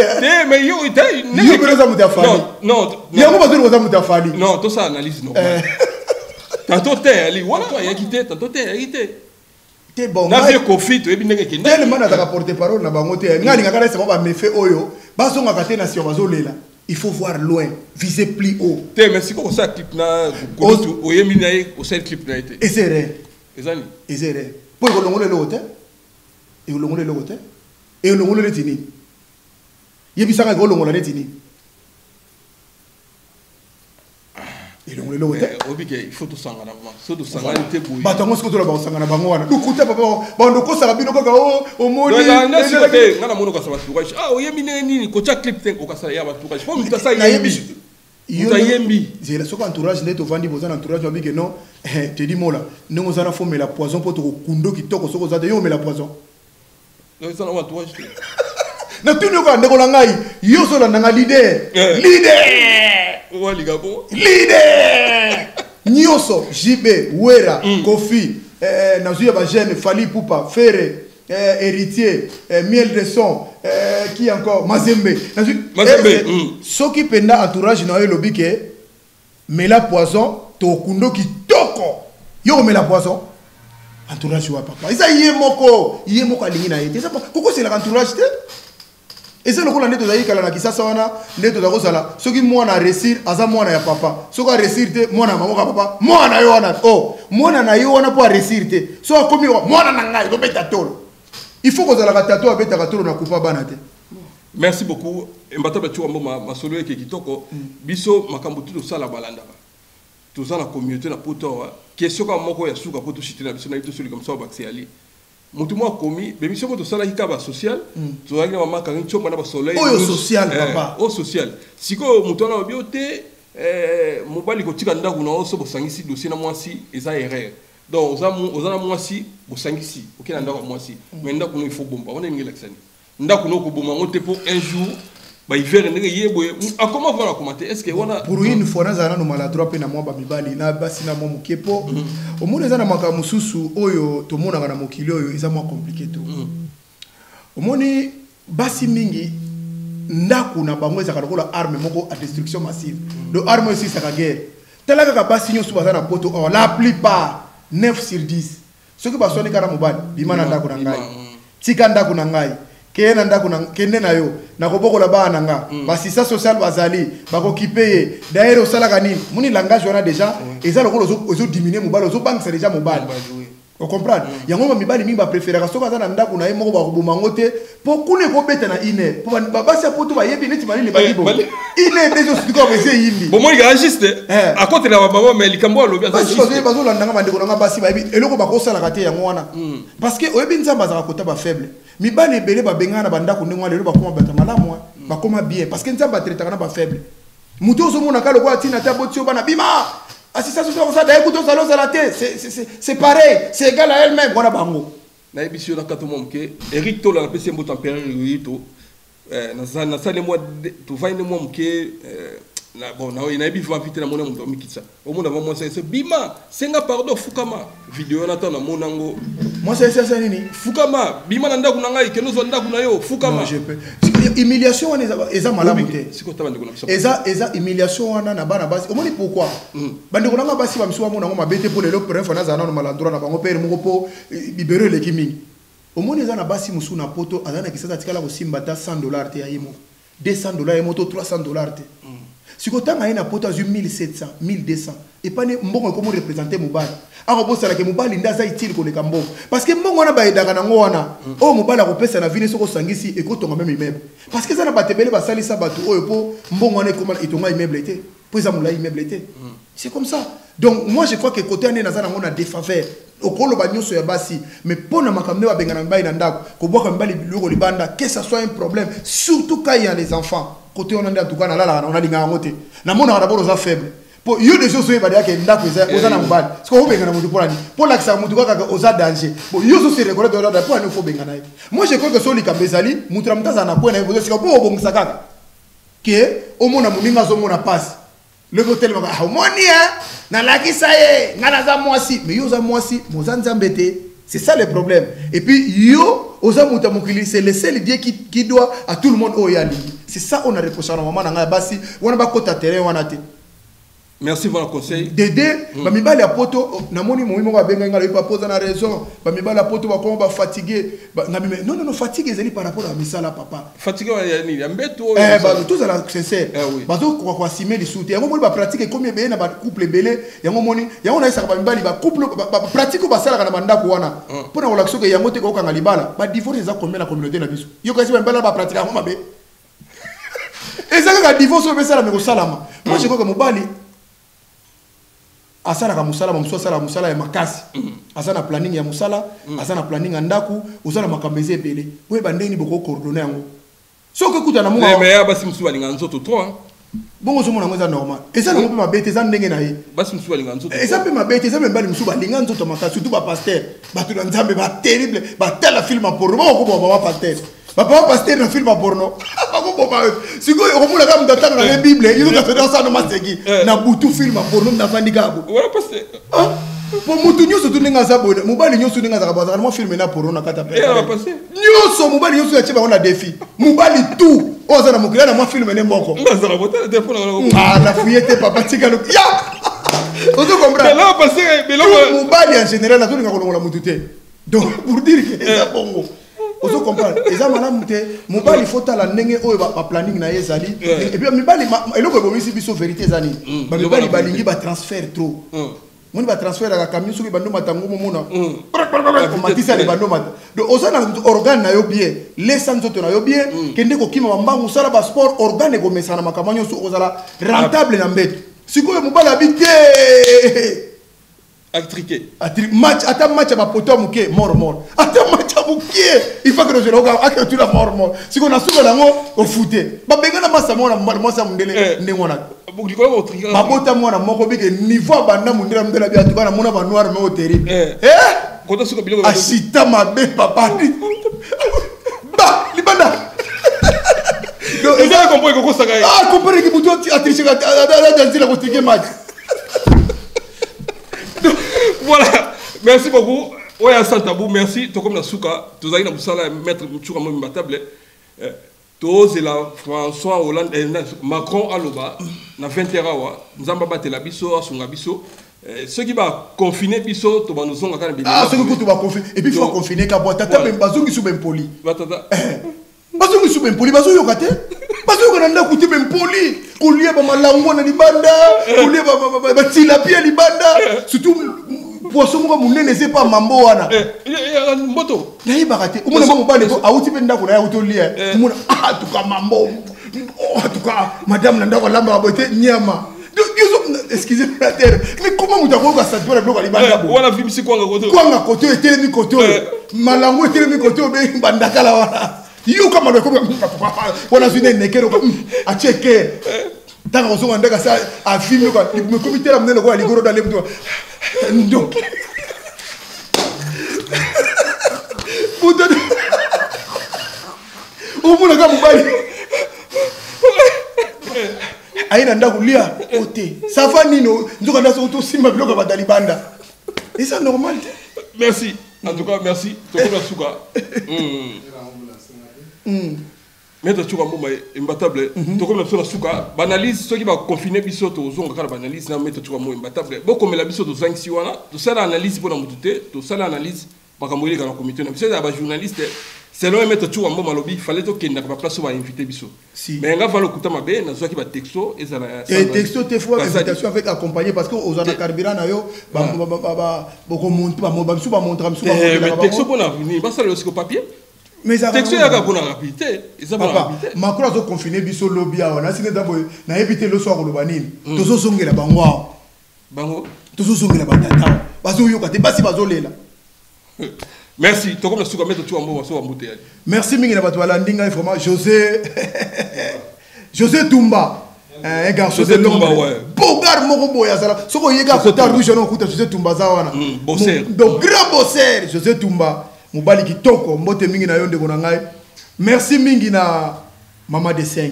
Mais yo t'es yo beza muta fali. Non. Yo ko bazuru za muta fali. Non, tout ça analyse non. Tantôt t'es ali voilà toi ya quitté tantôt t'es quitté. T'es bon. Na vie Kofi to ebi ndenge kende. Tellement na ta porter parole na bango te. Ngali ngaka ça va me fait oyo. Bazonga kate na sio bazolela. Il faut voir loin, viser plus haut. T'es mais si comme ça clip na o yemi na o sel clip na été. Et c'est vrai. Ezani. Et c'est vrai. Pour que l'on le hôtel. Et l'on le hôtel. Et l'on le tini. Yebisanga ko l'on le tini. Et l'on le hôtel. Obike il faut tout sangana vraiment. So tout sangana te boui. Ba tango siko to la ba sangana bango wana. Dukuta papa bando ko sanga bino kaka o moni. Ngana mono ka sa batukaje. Ah o yemi nini ko cha clip ten ko ka sa ya batukaje. Faut muta sa yembi. Yembi. J'ai la soko entourage neto vandi bozana entourage obike non. Te dis mola. Nengo zana faut la poison pour to kundo ki toko soko zade yo me la poison. Non ça na entourage. Na tunu ko ndeko la ngai. Yo so la nanga leader. Leader. Ouais les gars bon. Leader. Nyoso, JB, Wera, Kofi, Nazuya Bajene, Fali Poupa, Ferre, Héritier, Miel de Son, qui encore Mazembe. Mazembe. Ce qui penda entourage na lobi ke mais la poison to kundo ki toko. Yo mais la poison. Entourage wa papa. Isa yemoko alingi na yete. Pourquoi c'est l'entourage te? Et c'est le coup de l'année kala na kisasa wana neto da kozala soki mwana réussir aza mwana ya papa soki réussir te mwana mama ka papa mwana yo wana oh mwana na yo wana pour réussir te so akomi mwana na ngai do beta tolo il faut kozala ka tato abeta ka tolo na kupa bana te. Merci beaucoup mbata ba tuwa mboma masolo eke kitoko biso makambo tuto sala balanda ba tout ça la communauté na poto question ka moko ya suka poto chitela biso na ito soli comme ça ba xiali mutu mo komi be mission to sala hikaba social to yaki mama kan chomba na ba soleil oyo social papa o social siko mutu na biote mobali ko tika ndaku na oso bosangisi dossier na mwasi eza erreur donc ozana mwasi bosangisi okina ndaku mwasi mais ndaku no il faut bomba on ngela kisani ndaku no ko bomba ngote pour un jour ba hiver ndenge yebo a comment voilà commenter est-ce que wana pour une fois na zana no maladroit pe na mwa ba mibali na basi na mwa mukepo o mona zana maka mususu oyo to mona na mokili oyo eza mwa compliqué to o moni basi mingi ndaku na bango eza kalokola arme moko à destruction massive le arme aussi ça ka guerre telaka ka basi nyo suba na poto o la plupart 9 sur 10 ceux qui basoni kara mobali bimana ndaku na ngai tika ndaku na ngai kena ndaku na kende na yo na kobokola bana nga basisa social bazali bakokipe d'ailleurs osala kanini muni langage wana déjà eza lokolo ozo diminuer mobali ozo bangisa déjà mobali o comprendre yango mibali mingi ba préférer ka soka na ndaku na ye moko ba koboma ngote po kune ko beta na ine po babasi apoto ba yebi neti bali le bakibo ine déjà siko ba ese yimbi bon moi il agiste à côté na baba mais likambo lobi azagiste bazo landanga bandeko na basi ba yebi eloko ba kosala kate yango wana parce que oyebi nzamba za kota ba faible mibali ebele babengana bandako ndenge wana lelo bakoma bata malamu bakoma bien parce que nzamba traitaka na ba faible muto zo mona kalo kwa tina ta botio bana bima assistance sur ça d'ailleurs kuto salon la tête c'est pareil c'est égal à elle même voilà bango na ebisio na kato momke Eric Tola na pesi mbo température yito na sale moi tu vas ne moi mke bon na ina bi va vite na mona mundo mikitsa au monde avant moi c'est bima senga pardon fukama vidéo na tana monango moi c'est nini fukama bima na ndaku na ngai ke nous ndaku na yo fukama je peux humiliation wana eza malamu te siko taba ndiko na eza humiliation wana na bana basi omoni pourquoi bandeko nanga basi ba msuwa mona ngoma bete pour le premier fois na zana na malandro na bango père moko po libérer le kimi omoni eza na basi musu na poto azana kisasa tikala ko simba ta $100 te ya yemo $200 yemo to $300 te siko tanga ina poto azu 1700 1200 et pas ne mbongo comme représenter mobali ako sala ke mobali ndaza itili ko le kambo parce que mbongo wana ba edaka nango wana o mobali ko pesa na vine soko sangisi e ko tonga même immeuble parce que ça na batebele ba salisa batu oyo po mbongo wana ko itonga immeuble était po za mula immeuble était c'est comme ça donc moi je crois que côté ane nazana ngona défaveur okolo ba nyoso ya basi mais pona makambe ba bengana mbai na ndako ko boka mbali biloko libanda que ça soit un problème surtout quand il y a les enfants côté on a en tout cas na la on a linga ngote na mona d'abord aux faibles pour yo des choses ba dia ke ndako za na mbali parce que obengana mutu pour ani pour la que ça mutu kaka aux danger bon yo so se reconnaître dans la pour ne faut bengana moi je crois que soli kambezali mutu na mtaza na kwena hivyo sika pour obongisa kaka ke omona muninga zo mona passe le hôtel va harmonia na lakisa ye ngana za mwasi mais yo za mwasi mozanza mbete c'est ça le problème et puis yo oza muta mukili c'est le seul Dieu qui doit à tout le monde oyali c'est ça on a reproché à maman na basi wana ba kota terrain wana te merci pour le conseil Dédé ba mibali a poto na moni mo moko abenga ngalo pa poser na raison ba mibali a poto ba ko ba fatigué non fatigué zeli par rapport à misala papa fatigué ya ni mbeto ba tous à la sincère ba to ko simer les soutes yango moni ba pratique comme be na ba couple belé yango moni yango na isa ba mibali ba couple ba pratique ba sala kana mandako wana pona ko lakso ke yango te ko kanga libala ba divorce za combien la communauté na biso yo kasi ba mbala ba pratique yango mabe ezaka ka divorce be sala me ko salama moi je crois que mobali asala ka musala mumso sala musala ya makasi asana planning ya musala asana planning andaku usana makambeze belé we bandeni boko coordonner yango soko kuta na munga mais ya basi musu balinga nzoto 3 bongo zo mona ngoza normal eza ngo pe mabete za ndenge na ye basi musu balinga nzoto eza pe mabete eza mbali musu balinga nzoto makasi surtout ba pasteur batu na nzambe ba terrible ba tela film porno ba ko ba pasteur papa pasteur na film porno bako boma siko okomula kama mtatanga na bible yizo ka feda sana masegi na butu film porno na fandika abo wala pasteur po mutu nyoso tu ninga za bone mobali nyoso ninga za kabaza mo film na porno na kata pe nyoso mobali nyoso ya chiba ona défi mobali tout oza na mokila na mo film ne moko ngaza na botela téléphone na fuyete papa tika no ya ozo comprendre là pasteur mais là mobali en général na tuninga kolongola mutu te donc pour dire que ça bongo ozo comprendre eza malamu te mobali faut tala ndenge oyo ba planning na ezali et puis mibali eloko bomisi biso vérité ezali ba mibali balingi ba transfert trop moni ba transfert la camion soki bando matango momona on matisa le bando mat donc ozana organe na yo bien laissa nzoto na yo bien kende ko kima mbangu sala ba sport organe ko mesana makamanyo so ozala rentable na mbeto sikoyo mobali abite actriqué match ata match ba poto muke mort ata match muke il faut que nous regarde ak tu la mort si on a souba lango au footé ba benga na masa mona masa mundele ndengona bukiko actriqué ba bota mona moko bike niveau banda mundela mundela bi atukana mona ba noir mais au terrible koto siko biloko asita mabe papa ba libanda donc il a compris ko saka compris que buto atriche da nzila ko tike match. Voilà, merci beaucoup. Oya Santabou, merci. To comme na souka, to zali na busala mettre mchuka mo mbatable. To zela François Hollande Macron aloba na 20h wa nzamba batela biso asunga biso. Ceux qui va confiner biso to ba nozonga kana bi. Ceux qui va confiner et puis il faut confiner ka boîte tata même bazongi sou ben poli. Batata. Bazongi sou ben poli, bazo yokate. Bazo yokana kuti ben poli. Kolia ba malango na libanda, kolia ba tilapia libanda, surtout poisson mo munene c'est pas mambo wana moto nayi bakate umona mo bale ko awuti pe ndako na awuti olia umona tuka mambo tuka madame na ndako lamba bote nyama excusez-moi la terre mais comment mutako ka satwa na bloka libanda bo wana film si kwanga koto etele mi koto malango etele mi koto be bandaka la wana yo kama le ko wana zune nekero a checker tant qu'on s'en ndaka ça a filmé quoi le comité la mnene ko ligoro dans les boutons donc omona ka mobali aina ndako lia ote ça va nino nzoka ndaso to simba biloko badali banda et ça normal. Merci en tout cas merci tokola suka mais tu vois moi imbattable tokola suka banalise ceux qui va confiner biso to zonga kala banalise na mettre tu vois moi imbattable beaucoup mais la biso to zangi siwana to sala analyse pour na mutute to sala analyse makamwili kana comité na biso ba journaliste selon mettre tu vois moi malobi fallait to kenda ba place ba inviter biso mais nga valo kuta mabe na zo ki ba texto et ça et texto te fois invitation avec accompagné parce que aux ana carburant na yo ba boko monter ba biso ba montrer biso ba mais texto pour na venir ba ça le papier. Mais ça texte ya ka kuna rapidité ça va rapidité Macron a confiné biso lobby a na sine d'abo na éviter le soir lo banini tozo songela bango tozo songela batata bazo yoka te basi bazo lela. Merci to comme suka mettre tu ambo so ambote ya merci mingi na bato bala ndinga vraiment José Toumba un garçon de l'ombre bogar moko boya sala soko yeka kota rouge na kuta José Toumba za wana bosseur donc grand bosseur José Toumba mobali kitoko mbote mingi na yo ndeko na ngai merci mingi na mama de 5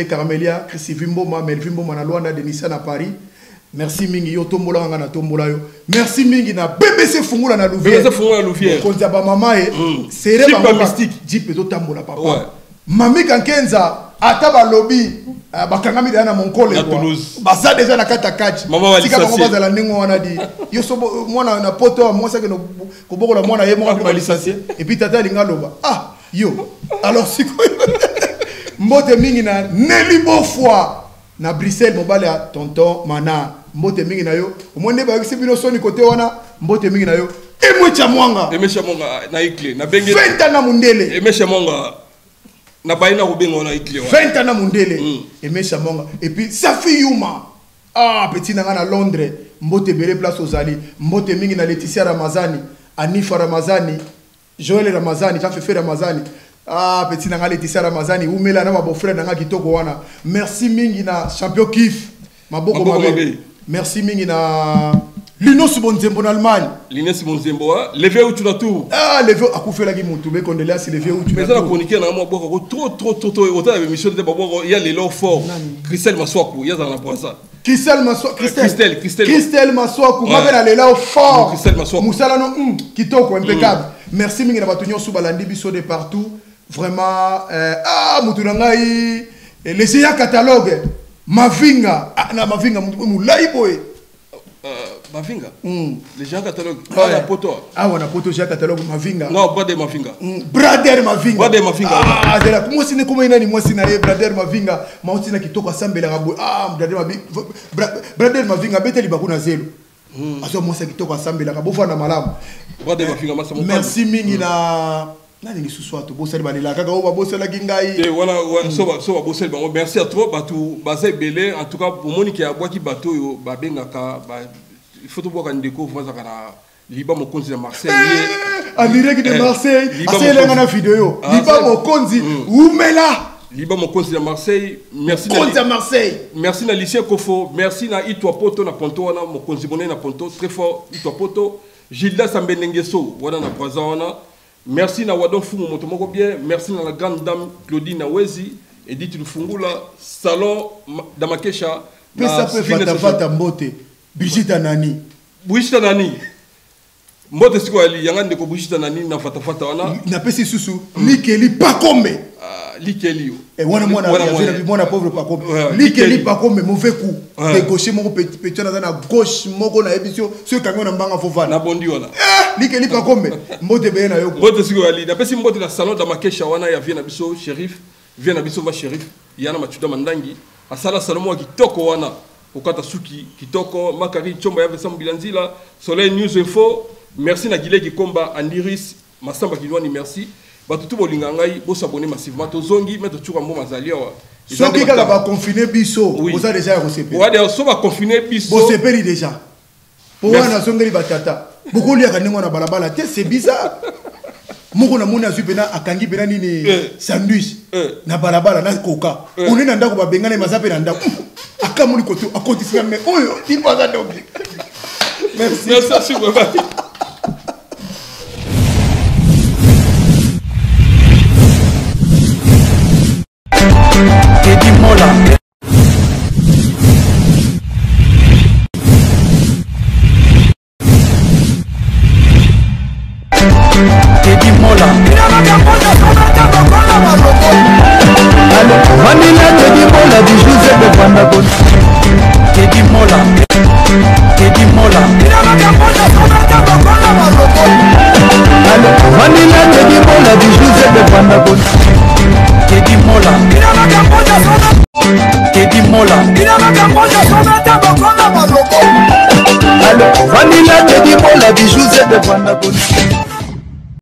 Carmelia Sivimbo Melvimbo na Luanda Denisa na Paris merci mingi yo tombola nga na tombola yo merci mingi na BBC Fungula na Louvière konza ba mama seré ba mystique jipe to tambola papa mami kankenza ata ba lobby bakangami na monkole kwa basa déjà na kata kachi sika bango bazala ndingo wana di yo so mwana na poto moi ça que no kobokola mwana ye moko ba licencié et puis tata linga loba yo alors siko mbote mingi na Nelly Beaufoy na Bruxelles mobale ya tonton mana mbote mingi na yo omonde ba kisibino soni côté wana mbote mingi na yo emwecha mwanga na ikle na benge fenta na mundele emwecha mwanga na baina rubengo na ikle 20 ans na mundele emesha monga et puis Safi Yuma petit nanga na Londres mbote bele place ozali mbote mingi na Laetitia Ramazani Anifa Ramazani Joël Ramazani Jean-Fefe Ramazani petit nanga Laetitia Ramazani umela na ba beau frère nanga kitoko wana merci mingi na champion Kif maboko mabe merci mingi na Linus Bonzembo en Allemagne. Linus Bonzembo, levé où tu l'as tout. Levé à coup fait la guimauve, mais condoléances, levé où tu l'as tout. Mais ça, la chronique, on a trop, autant avec Michel de Babou, il y a les lots forts. Christelle Massoakou, il y a dans la poisse. Christelle Massoakou, ma belle, elle est là fort. Christelle Massoakou. Moussalano, Kitoko, impeccable. Merci, Mingi, Nabatunion, Soubalandi, Bisso de partout. Vraiment, Moutounangaï, les GIA catalogue, Mavinga, Moulaïboé. Mavinga. Les gens catalogue. La poto. On a poto j'ai catalogue Mavinga. Non, Brother Mavinga. Brother Mavinga. Brother Mavinga. C'est là. Moi c'est comment il moi c'est Brother Mavinga. Moi aussi na kitoko sambela rabo. Brother Mavinga beteli bakuna zelo. Aso moi c'est kitoko sambela rabo fana malamu. Brother Mavinga masa. Merci mingi na nani ni suswato boseli banela kaka oba bosela kingai. Et voilà so boseli bango. Merci à toi batu bazai belé en tout cas pour Monique ya boaki bato yo babengaka ba il faut voir qu'on découvre ça kana Liba Mokonzi de Marseille en direct de Marseille c'est là na vidéo Liba Mokonzi oumela Liba Mokonzi de Marseille merci na Marseille merci na Lycée Kofo merci na Itwa Poto na Ponto na Mokonzi Boné na Ponto très fort Itwa Poto Gilda Sambenengeso wana na Brazana merci na Wadon Fumu Motomoko bien merci na la grande dame Claudine Wezi Edith Lufungula salon Damakesha pesa pe fata mbote Brigitte Nani. Brigitte Nani. Mbote siko ali yanga ndeko Brigitte Nani na fata wana. Na pesi susu Likeli Pakome. Likeli. Et wana pauvre Pakome. Likeli Pakome mauvais coup. De gauche moko petit na gauche moko na ebisio ce camion na mbanga fofana. Na bondi wana. Likeli Pakome. Mbote be na yoko. Mbote siko ali na pesi mbote na salon da makesha wana ya vient na biso shérif. Vient na biso va shérif. Yana machuda mandangi. Asala salon mo kitoko wana. Okata Suki Kitoko Makari Chomba Yave Sambilanzila Soleil News Info merci na Gile Gikomba Andiris Masamba Kilwani merci batutu bolinga ngai bo s'abonner massivement to zongi mettre tuka mbo mazali wa so ki kala ba confiner biso boza déjà recépé ouais d'ailleurs so ba confiner biso bo sepeli déjà po wana zongeli batata beaucoup liaka ningo na balabala te c'est bizarre moko na mona zui pena akangi pena nini sandwich na balabala na coca on na ndako ba bengana mazape na ndako akamuli koto akontisi mais oyo il pas à dominer merci Teddy Mola Vanilla Teddy Mola du Joseph de Vandagone Teddy Mola Teddy Mola Vanilla Teddy Mola du Joseph de Vandagone Teddy Mola Teddy Mola Vanilla Teddy Mola du Joseph de Vandagone